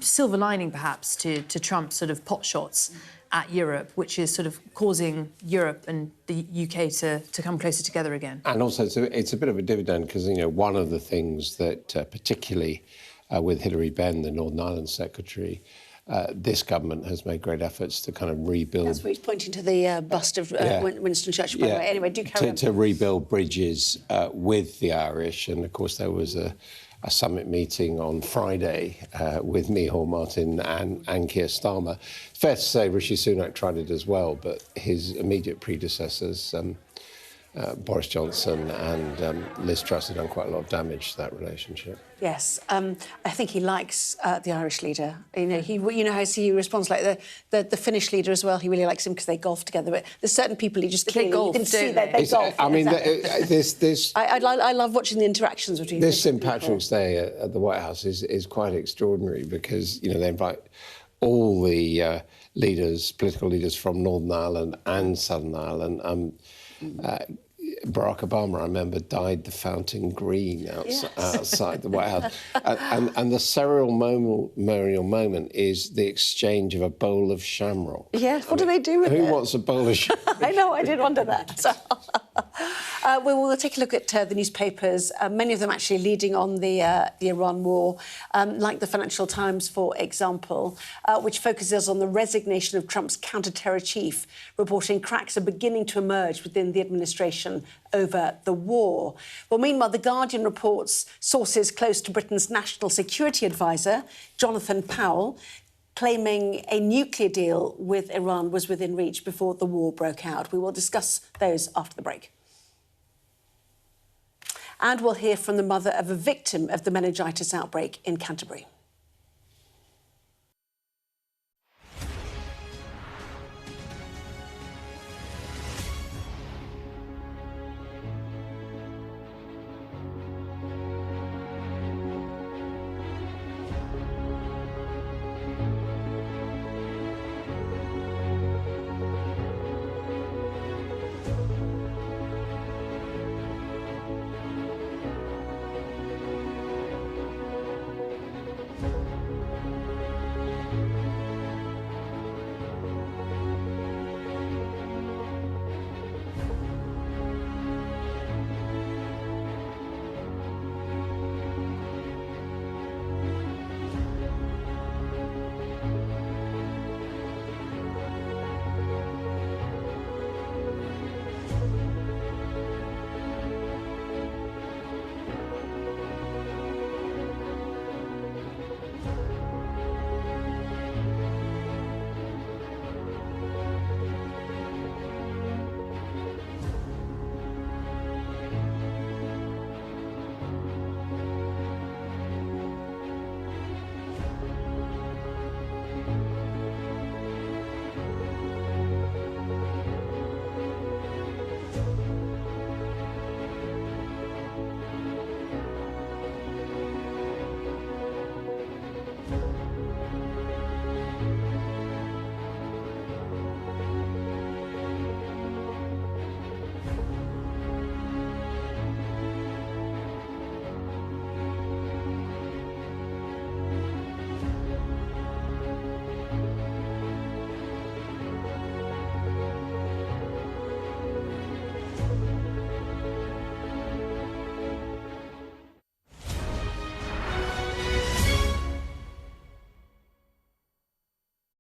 silver lining, perhaps, to Trump's sort of potshots at Europe, which is sort of causing Europe and the UK to come closer together again. And also, it's a bit of a dividend because, you know, one of the things that particularly with Hilary Benn, the Northern Ireland Secretary, this government has made great efforts to kind of rebuild... That's where he's pointing to the bust of Winston Churchill, by the way. Anyway, do carry on. To rebuild bridges with the Irish. And, of course, there was a summit meeting on Friday with Michal Martin and Keir Starmer. Fair to say Rishi Sunak tried it as well, but his immediate predecessors, Boris Johnson and Liz Truss, have done quite a lot of damage to that relationship. Yes, I think he likes the Irish leader. You know, you know how he responds like the Finnish leader as well. He really likes him because they golf together. But there's certain people he just clearly golf, you can see that they golf. I mean, exactly. I love watching the interactions between this St Patrick's Day at the White House is quite extraordinary because, you know, they invite all the political leaders from Northern Ireland and Southern Ireland. Barack Obama, I remember, dyed the fountain green outside the White House. And the ceremonial moment is the exchange of a bowl of shamrock. Yes, what do they do with it? Who wants a bowl of shamrock? I know, I did wonder that. We'll take a look at the newspapers, many of them actually leading on the Iran war, like the Financial Times, for example, which focuses on the resignation of Trump's counter-terror chief, reporting cracks are beginning to emerge within the administration over the war. Well, meanwhile, The Guardian reports sources close to Britain's national security advisor, Jonathan Powell, claiming a nuclear deal with Iran was within reach before the war broke out. We will discuss those after the break. And we'll hear from the mother of a victim of the meningitis outbreak in Canterbury.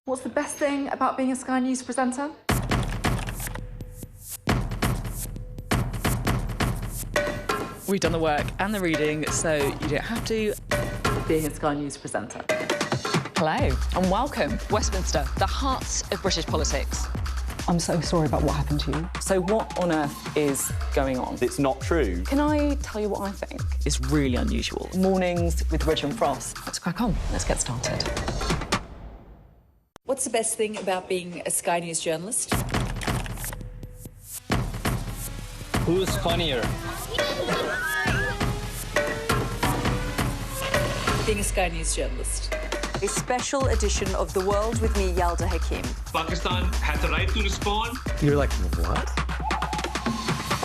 What's the best thing about being a Sky News presenter? We've done the work and the reading, so you don't have to. Being a Sky News presenter. Hello and welcome. Westminster, the heart of British politics. I'm so sorry about what happened to you. So what on earth is going on? It's not true. Can I tell you what I think? It's really unusual. Mornings with Richard and Frost. Let's crack on. Let's get started. What's the best thing about being a Sky News journalist? Who's funnier? Being a Sky News journalist. A special edition of The World with me, Yalda Hakim. Pakistan has the right to respond. You're like, what?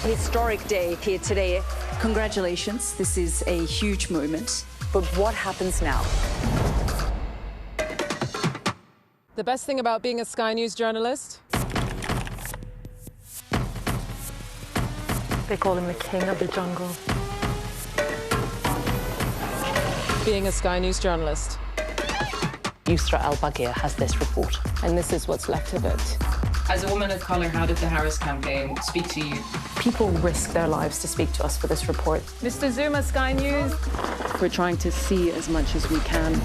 A historic day here today. Congratulations, this is a huge moment. But what happens now? The best thing about being a Sky News journalist? They call him the king of the jungle. Being a Sky News journalist. Yusra Al-Baghir has this report, and this is what's left of it. As a woman of colour, how did the Harris campaign speak to you? People risk their lives to speak to us for this report. Mr. Zuma, Sky News. We're trying to see as much as we can.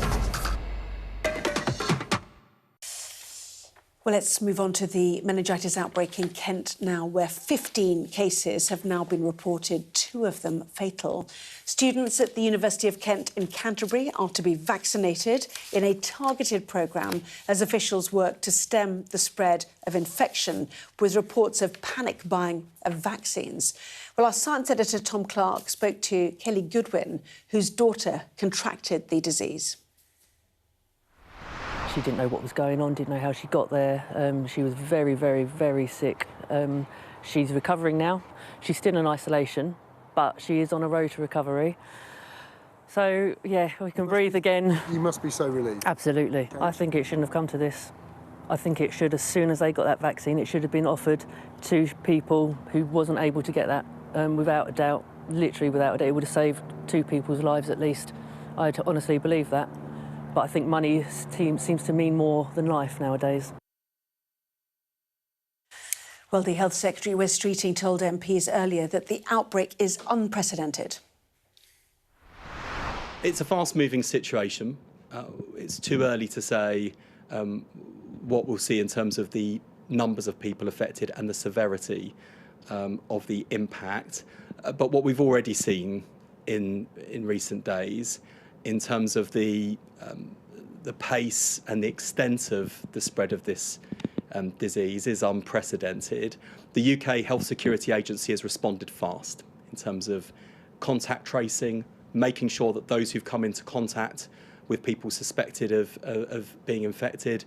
Well, let's move on to the meningitis outbreak in Kent now, where 15 cases have now been reported, 2 of them fatal. Students at the University of Kent in Canterbury are to be vaccinated in a targeted programme as officials work to stem the spread of infection, with reports of panic buying of vaccines. Well, our science editor, Tom Clark, spoke to Kelly Goodwin, whose daughter contracted the disease. She didn't know what was going on, didn't know how she got there. She was very, very, very sick. She's recovering now. She's still in isolation, but she is on a road to recovery. So, yeah, we can breathe again. You must be so relieved. Absolutely. I think it shouldn't have come to this. I think it should, as soon as they got that vaccine, it should have been offered to people who wasn't able to get that, without a doubt, literally without a doubt. It would have saved 2 people's lives at least. I honestly believe that. But I think money seems to mean more than life nowadays. Well, the Health Secretary, Wes Streeting, told MPs earlier that the outbreak is unprecedented. It's a fast-moving situation. It's too early to say what we'll see in terms of the numbers of people affected and the severity of the impact. But what we've already seen in recent days, in terms of the pace and the extent of the spread of this disease, is unprecedented. The UK Health Security Agency has responded fast in terms of contact tracing, making sure that those who've come into contact with people suspected of being infected,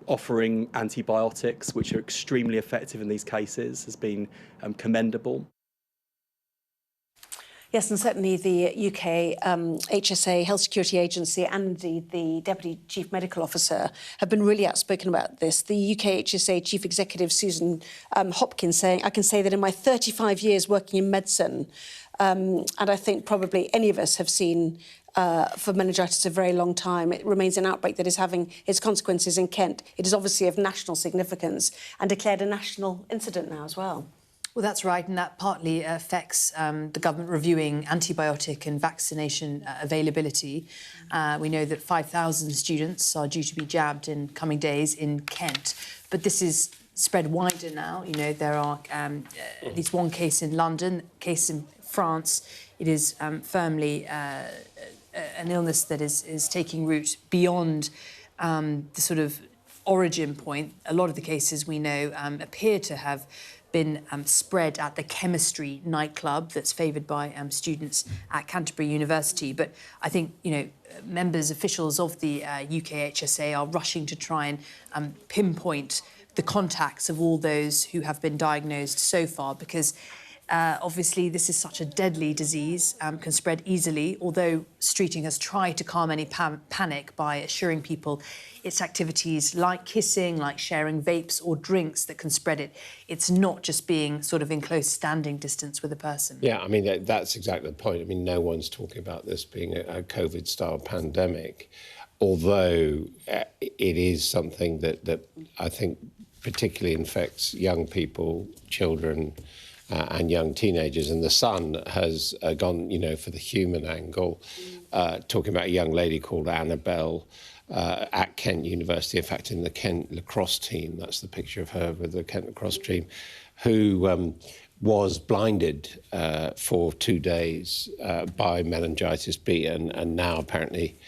offering antibiotics, which are extremely effective in these cases, has been commendable. Yes, and certainly the UK HSA, Health Security Agency, and indeed the Deputy Chief Medical Officer have been really outspoken about this. The UK HSA Chief Executive, Susan Hopkins, saying, "I can say that in my 35 years working in medicine, and I think probably any of us have seen for meningitis a very long time, it remains an outbreak that is having its consequences in Kent. It is obviously of national significance and declared a national incident now as well." Well, that's right, and that partly affects the government reviewing antibiotic and vaccination availability. We know that 5,000 students are due to be jabbed in coming days in Kent, but this is spread wider now. You know, there are at least 1 case in London, case in France. It is firmly an illness that is taking root beyond the sort of origin point. A lot of the cases we know appear to have been spread at the chemistry nightclub that's favoured by students at Canterbury University. But I think, you know, members, officials of the UK HSA are rushing to try and pinpoint the contacts of all those who have been diagnosed so far, because obviously this is such a deadly disease, can spread easily, although Streeting has tried to calm any panic by assuring people it's activities like kissing, like sharing vapes or drinks that can spread it. It's not just being sort of in close standing distance with a person. Yeah, I mean, that's exactly the point. I mean, no one's talking about this being a COVID-style pandemic. although it is something that I think particularly infects young people, children, and young teenagers. And The Sun has gone, for the human angle, talking about a young lady called Annabelle at Kent University, in fact, in the Kent lacrosse team. That's the picture of her with the Kent lacrosse team, who was blinded for 2 days by meningitis B, and now apparently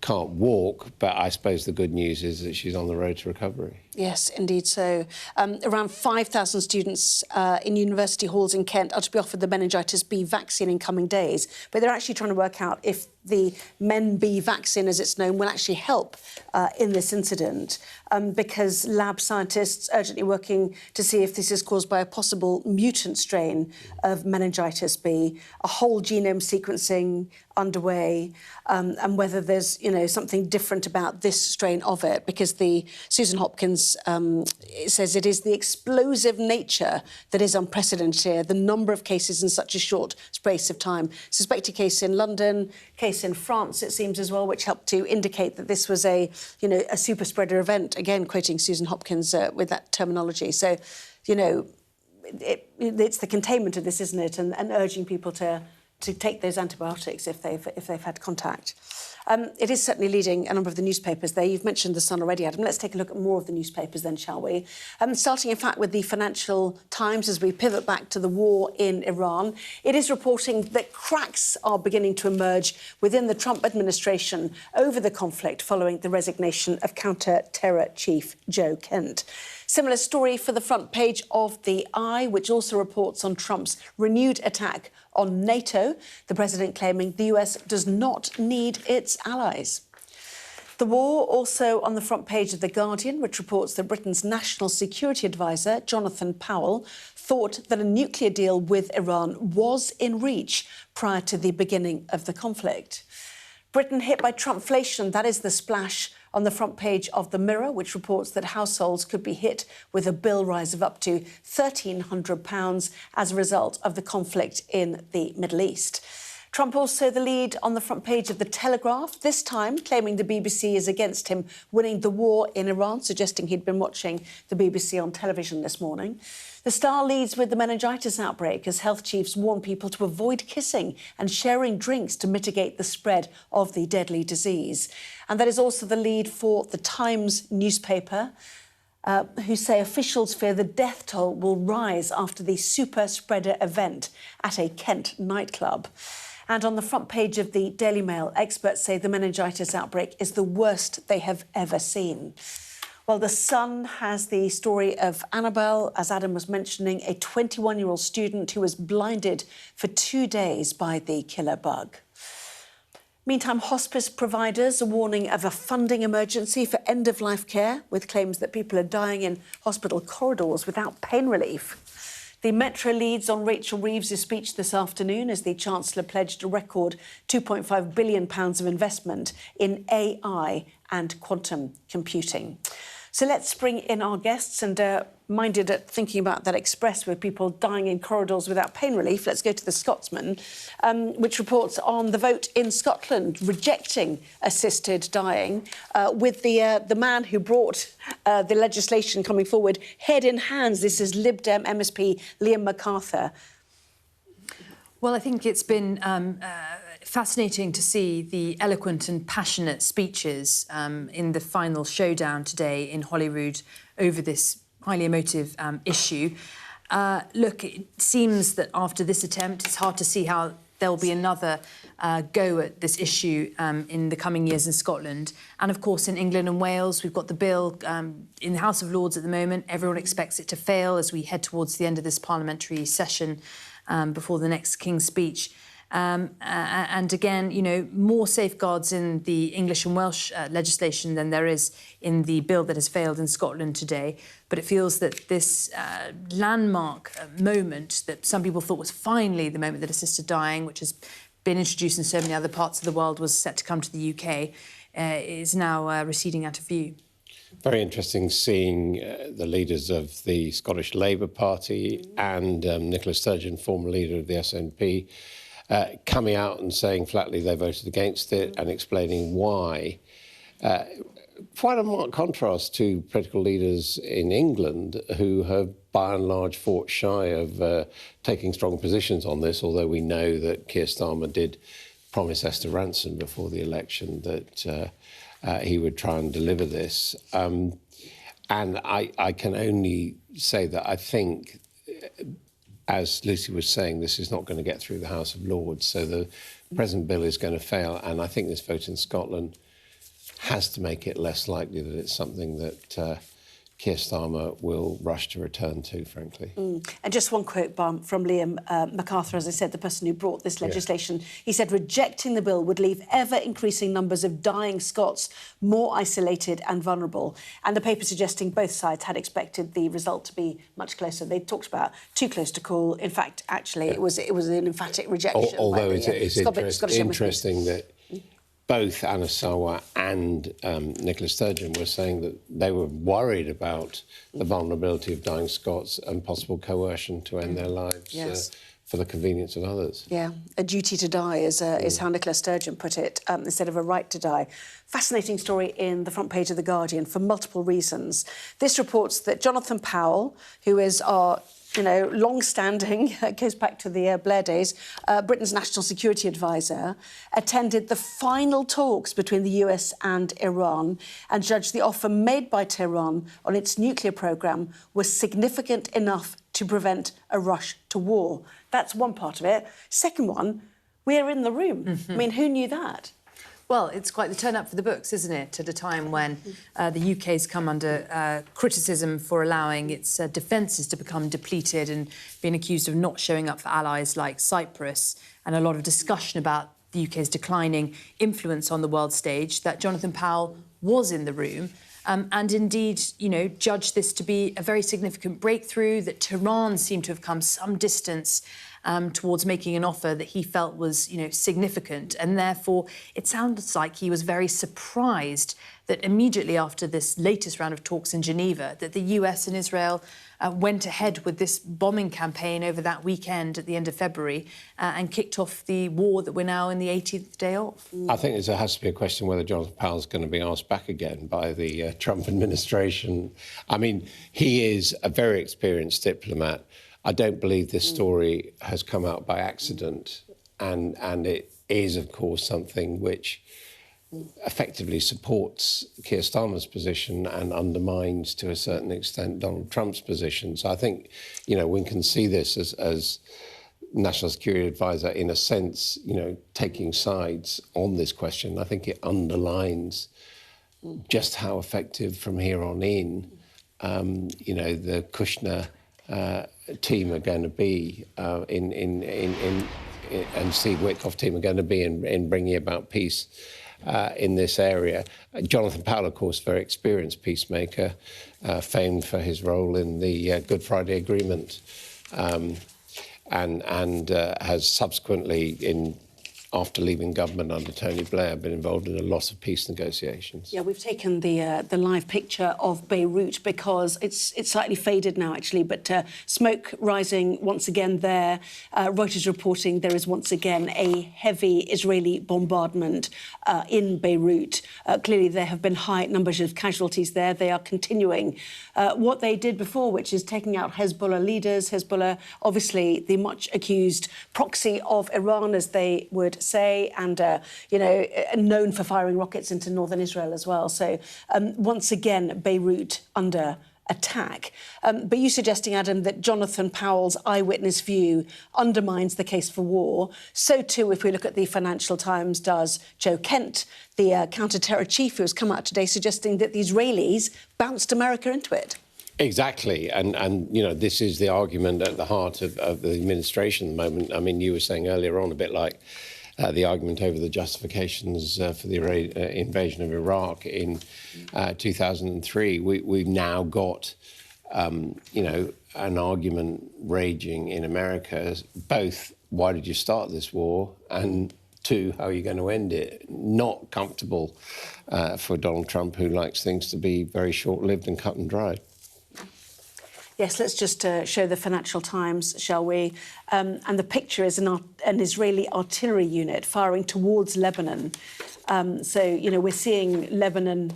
can't walk. But I suppose the good news is that she's on the road to recovery. Yes, indeed so. Around 5,000 students in university halls in Kent are to be offered the meningitis B vaccine in coming days. But they're actually trying to work out if the Men B vaccine, as it's known, will actually help in this incident, because lab scientists urgently working to see if this is caused by a possible mutant strain of meningitis B, a whole genome sequencing underway, and whether there's, something different about this strain of it, because the Susan Hopkins it says it is the explosive nature that is unprecedented here, the number of cases in such a short space of time. Suspected case in London, case in France, it seems as well, which helped to indicate that this was a super spreader event, again, quoting Susan Hopkins with that terminology. So, it's the containment of this, isn't it, and urging people to take those antibiotics if they've had contact. It is certainly leading a number of the newspapers there. You've mentioned The Sun already, Adam. Let's take a look at more of the newspapers then, shall we? Starting, in fact, with the Financial Times as we pivot back to the war in Iran. It is reporting that cracks are beginning to emerge within the Trump administration over the conflict following the resignation of counter-terror chief Joe Kent. Similar story for the front page of The Eye, which also reports on Trump's renewed attack on NATO, the president claiming the US does not need its allies. The war also on the front page of The Guardian, which reports that Britain's national security advisor, Jonathan Powell, thought that a nuclear deal with Iran was in reach prior to the beginning of the conflict. Britain hit by Trumpflation, that is the splash on the front page of The Mirror, which reports that households could be hit with a bill rise of up to £1,300 as a result of the conflict in the Middle East. Trump also the lead on the front page of The Telegraph, this time claiming the BBC is against him winning the war in Iran, suggesting he'd been watching the BBC on television this morning. The Star leads with the meningitis outbreak as health chiefs warn people to avoid kissing and sharing drinks to mitigate the spread of the deadly disease. And that is also the lead for the Times newspaper, who say officials fear the death toll will rise after the super spreader event at a Kent nightclub. And on the front page of the Daily Mail, experts say the meningitis outbreak is the worst they have ever seen. Well, The Sun has the story of Annabelle, as Adam was mentioning, a 21-year-old student who was blinded for 2 days by the killer bug. Meantime, hospice providers are warning of a funding emergency for end-of-life care, with claims that people are dying in hospital corridors without pain relief. The Metro leads on Rachel Reeves' speech this afternoon as the Chancellor pledged a record £2.5 billion of investment in AI and quantum computing. So let's bring in our guests, and minded at thinking about that express with people dying in corridors without pain relief, let's go to The Scotsman, which reports on the vote in Scotland rejecting assisted dying, with the man who brought the legislation coming forward head in hands. This is Lib Dem MSP Liam MacArthur. Well, I think it's been fascinating to see the eloquent and passionate speeches in the final showdown today in Holyrood over this highly emotive issue. Look, it seems that after this attempt, it's hard to see how there'll be another go at this issue in the coming years in Scotland. And, of course, in England and Wales, we've got the bill in the House of Lords at the moment. Everyone expects it to fail as we head towards the end of this parliamentary session before the next King's speech. And again, more safeguards in the English and Welsh legislation than there is in the bill that has failed in Scotland today. But it feels that this landmark moment that some people thought was finally the moment that assisted dying, which has been introduced in so many other parts of the world, was set to come to the UK, is now receding out of view. Very interesting seeing the leaders of the Scottish Labour Party and Nicola Sturgeon, former leader of the SNP, coming out and saying flatly they voted against it and explaining why. quite a marked contrast to political leaders in England who have, by and large, fought shy of taking strong positions on this, although we know that Keir Starmer did promise Esther Rantzen before the election that he would try and deliver this. And I can only say that I think, as Lucy was saying, this is not going to get through the House of Lords, so the present bill is going to fail, and I think this vote in Scotland has to make it less likely that it's something that Keir Starmer will rush to return to, frankly. And just one quote from Liam MacArthur, as I said, the person who brought this legislation. Yeah. He said, rejecting the bill would leave ever-increasing numbers of dying Scots more isolated and vulnerable. And the paper suggesting both sides had expected the result to be much closer. They talked about too close to call. In fact, actually, it was an emphatic rejection. Although it's interesting that both Anna Sarwar and Nicola Sturgeon were saying that they were worried about the vulnerability of dying Scots and possible coercion to end their lives for the convenience of others. Yeah, a duty to die is how Nicola Sturgeon put it, instead of a right to die. Fascinating story in the front page of The Guardian for multiple reasons. This reports that Jonathan Powell, who is our long-standing, goes back to the Blair days, Britain's national security advisor, attended the final talks between the US and Iran and judged the offer made by Tehran on its nuclear programme was significant enough to prevent a rush to war. That's one part of it. Second one, we're in the room. I mean, who knew that? Well, it's quite the turn-up for the books, isn't it, at a time when the UK's come under criticism for allowing its defences to become depleted and being accused of not showing up for allies like Cyprus, and a lot of discussion about the UK's declining influence on the world stage, that Jonathan Powell was in the room and indeed, judged this to be a very significant breakthrough, that Tehran seemed to have come some distance towards making an offer that he felt was, significant. And therefore, it sounds like he was very surprised that immediately after this latest round of talks in Geneva, that the US and Israel went ahead with this bombing campaign over that weekend at the end of February and kicked off the war that we're now in the 18th day of. I think there has to be a question whether Jonathan Powell's going to be asked back again by the Trump administration. I mean, he is a very experienced diplomat. I don't believe this story has come out by accident, and it is, of course, something which effectively supports Keir Starmer's position and undermines, to a certain extent, Donald Trump's position. So I think, one can see this as National Security Advisor, in a sense, taking sides on this question. I think it underlines just how effective from here on in, the Kushner team are going to be and Steve Witkoff team are going to be in bringing about peace in this area. Jonathan Powell, of course, very experienced peacemaker, famed for his role in the Good Friday Agreement, and has subsequently, after leaving government under Tony Blair, been involved in a lot of peace negotiations. Yeah, we've taken the live picture of Beirut because it's slightly faded now, actually, but smoke rising once again there. Reuters reporting there is once again a heavy Israeli bombardment in Beirut. Clearly, there have been high numbers of casualties there. They are continuing what they did before, which is taking out Hezbollah leaders. Hezbollah, obviously, the much accused proxy of Iran, as they would say, and known for firing rockets into northern Israel as well. So once again, Beirut under attack. But you suggesting, Adam, that Jonathan Powell's eyewitness view undermines the case for war. So too, if we look at the Financial Times, does Joe Kent, the counter-terror chief, who has come out today suggesting that the Israelis bounced America into it. Exactly, and this is the argument at the heart of the administration at the moment. I mean, you were saying earlier on, a bit like the argument over the justifications for the invasion of Iraq in 2003. We've now got, an argument raging in America, both why did you start this war, and two, how are you going to end it? Not comfortable for Donald Trump, who likes things to be very short-lived and cut and dried. Yes, let's just show the Financial Times, shall we? And the picture is an Israeli artillery unit firing towards Lebanon. So, you know, we're seeing Lebanon,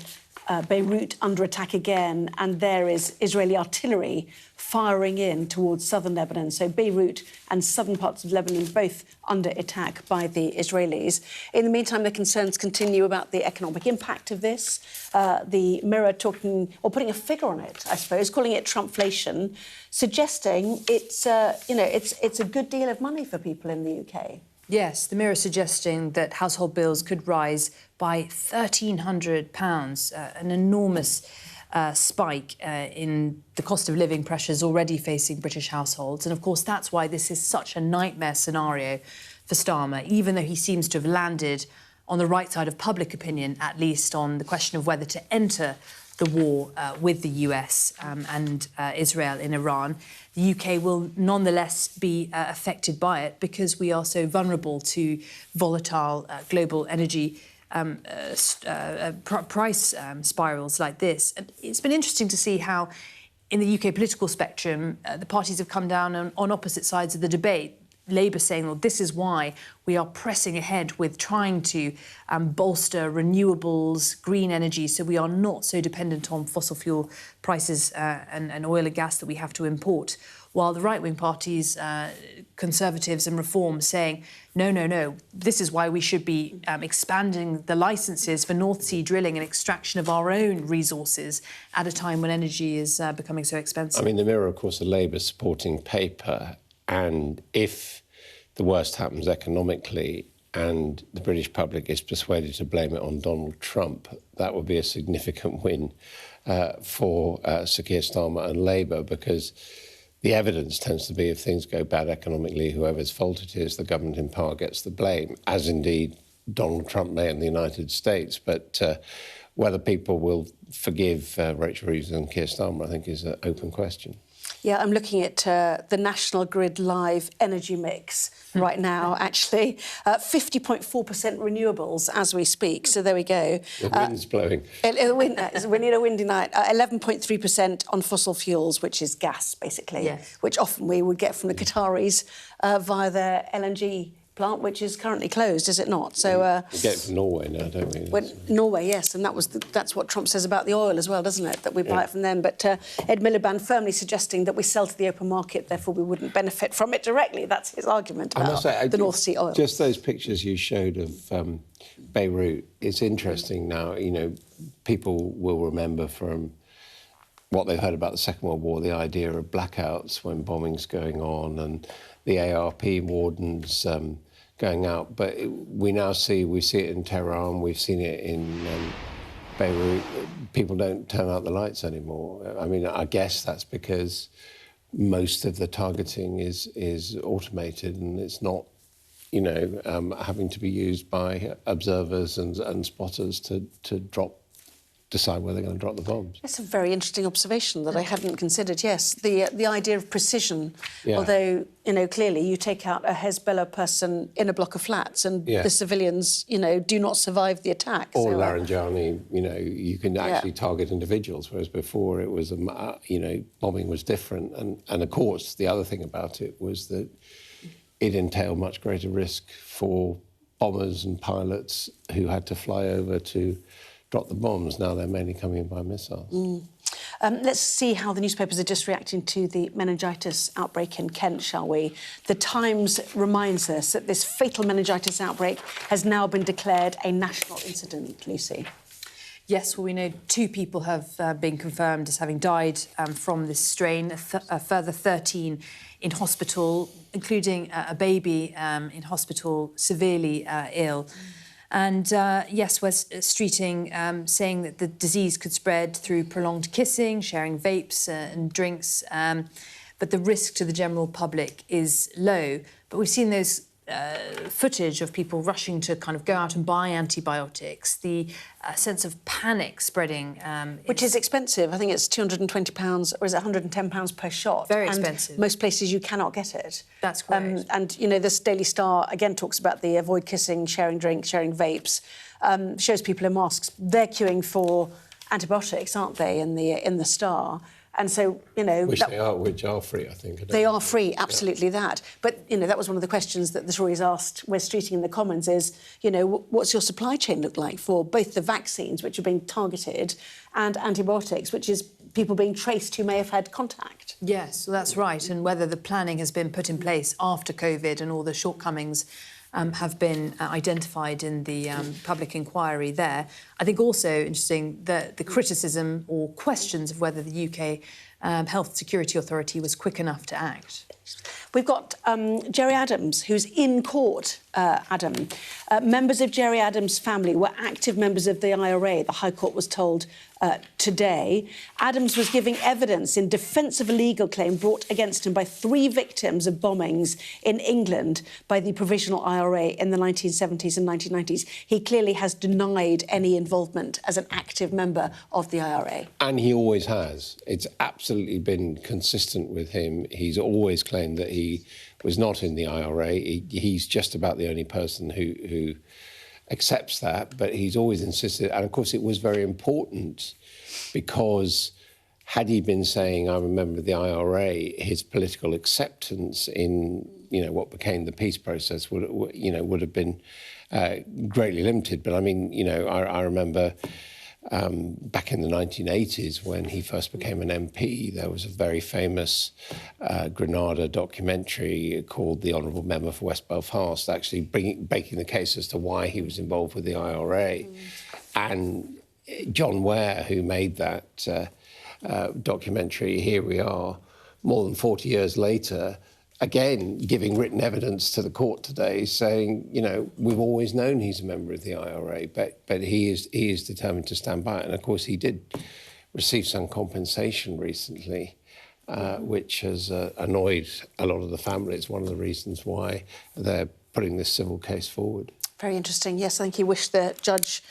Beirut under attack again, and there is Israeli artillery firing in towards southern Lebanon. So Beirut and southern parts of Lebanon both under attack by the Israelis. In the meantime, the concerns continue about the economic impact of this. The Mirror talking, or putting a figure on it, I suppose, calling it Trumpflation, suggesting it's, it's a good deal of money for people in the UK. Yes, the Mirror suggesting that household bills could rise by £1,300, an enormous spike in the cost of living pressures already facing British households. And of course, that's why this is such a nightmare scenario for Starmer, even though he seems to have landed on the right side of public opinion, at least on the question of whether to enter the war with the US and Israel in Iran. The UK will nonetheless be affected by it because we are so vulnerable to volatile global energy price spirals like this. And it's been interesting to see how, in the UK political spectrum, the parties have come down on opposite sides of the debate. Labour saying, well, this is why we are pressing ahead with trying to bolster renewables, green energy, so we are not so dependent on fossil fuel prices and oil and gas that we have to import. While the right-wing parties, Conservatives and Reform, saying, no, this is why we should be expanding the licences for North Sea drilling and extraction of our own resources at a time when energy is becoming so expensive. I mean, the Mirror, of course, a Labour supporting paper, and if the worst happens economically and the British public is persuaded to blame it on Donald Trump, that would be a significant win for Sir Keir Starmer and Labour, because the evidence tends to be if things go bad economically, whoever's fault it is, the government in power gets the blame, as indeed Donald Trump may in the United States. But whether people will forgive Rachel Reeves and Keir Starmer, I think, is an open question. Yeah, I'm looking at the National Grid Live energy mix right now, actually. 50.4% renewables as we speak, so there we go. The wind's blowing. We need a windy night. 11.3% on fossil fuels, which is gas, basically, yes, which often we would get from the Qataris via their LNG plant, which is currently closed, is it not? So we get it from Norway now, don't we? Norway, yes, and that's what Trump says about the oil as well, doesn't it? That we buy it from them. But Ed Miliband firmly suggesting that we sell to the open market, therefore we wouldn't benefit from it directly. That's his argument about the North Sea oil. Just those pictures you showed of Beirut, it's interesting now. You know, people will remember from what they heard about the Second World War, the idea of blackouts when bombing's going on, and the ARP wardens going out. But we see it in Tehran, we've seen it in Beirut. People don't turn out the lights anymore. I mean, I guess that's because most of the targeting is automated, and it's not, having to be used by observers and spotters to decide where they're going to drop the bombs. That's a very interesting observation that I hadn't considered, yes. The idea of precision, yeah. Although, clearly you take out a Hezbollah person in a block of flats and the civilians, do not survive the attack. Or Laranjani, you can actually target individuals, whereas before it was, bombing was different. And of course, the other thing about it was that it entailed much greater risk for bombers and pilots who had to fly over to drop the bombs. Now they're mainly coming in by missiles. Let's see how the newspapers are just reacting to the meningitis outbreak in Kent, shall we? The Times reminds us that this fatal meningitis outbreak has now been declared a national incident. Lucy? Yes, well, we know 2 people have been confirmed as having died from this strain, a further 13 in hospital, including a baby in hospital severely ill. And yes, Wes Streeting saying that the disease could spread through prolonged kissing, sharing vapes and drinks, but the risk to the general public is low. But we've seen those footage of people rushing to kind of go out and buy antibiotics, the sense of panic spreading. Which is expensive. I think it's £220, or is it £110 per shot? Very expensive. And most places you cannot get it. That's correct. And, this Daily Star, again, talks about the avoid kissing, sharing drinks, sharing vapes, shows people in masks. They're queuing for antibiotics, aren't they, in the Star? And so, you know... Which are free, I think. They are free, absolutely that. But, you know, that was one of the questions that the Tories asked Wes Streeting in the Commons is, you know, what's your supply chain look like for both the vaccines, which are being targeted, and antibiotics, which is people being traced who may have had contact? Yes, well, that's right. And whether the planning has been put in place after COVID and all the shortcomings have been identified in the public inquiry there. I think also interesting that the criticism or questions of whether the UK Health Security Authority was quick enough to act. We've got Gerry Adams, who's in court, Adam. Members of Gerry Adams' family were active members of the IRA, the High Court was told today. Adams was giving evidence in defence of a legal claim brought against him by 3 victims of bombings in England by the Provisional IRA in the 1970s and 1990s. He clearly has denied any involvement as an active member of the IRA. And he always has. It's absolutely been consistent with him. He's always claimed that he was not in the IRA. He's just about the only person who accepts that, but he's always insisted. And of course, it was very important because had he been saying, I'm a member of the IRA, his political acceptance in, you know, what became the peace process would have been greatly limited. But I mean, you know, I remember back in the 1980s when he first became an MP, there was a very famous Granada documentary called The Honourable Member for West Belfast, actually making the case as to why he was involved with the IRA. And John Ware, who made that documentary, here we are, more than 40 years later, again, giving written evidence to the court today, saying, you know, we've always known he's a member of the IRA, but he is determined to stand by it. And of course, he did receive some compensation recently, which has annoyed a lot of the family. It's one of the reasons why they're putting this civil case forward. Very interesting. Yes, I think he wished the judge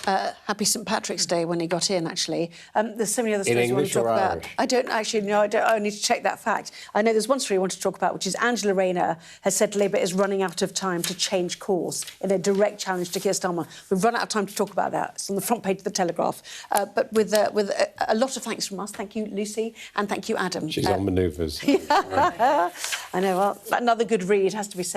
happy St Patrick's Day when he got in, actually. There's so many other stories I want to talk about. I don't actually know. I need to check that fact. I know there's one story I want to talk about, which is Angela Rayner has said Labour is running out of time to change course in a direct challenge to Keir Starmer. We've run out of time to talk about that. It's on the front page of the Telegraph. But with a lot of thanks from us. Thank you, Lucy, and thank you, Adam. She's on manoeuvres. I know. Well, another good read has to be said.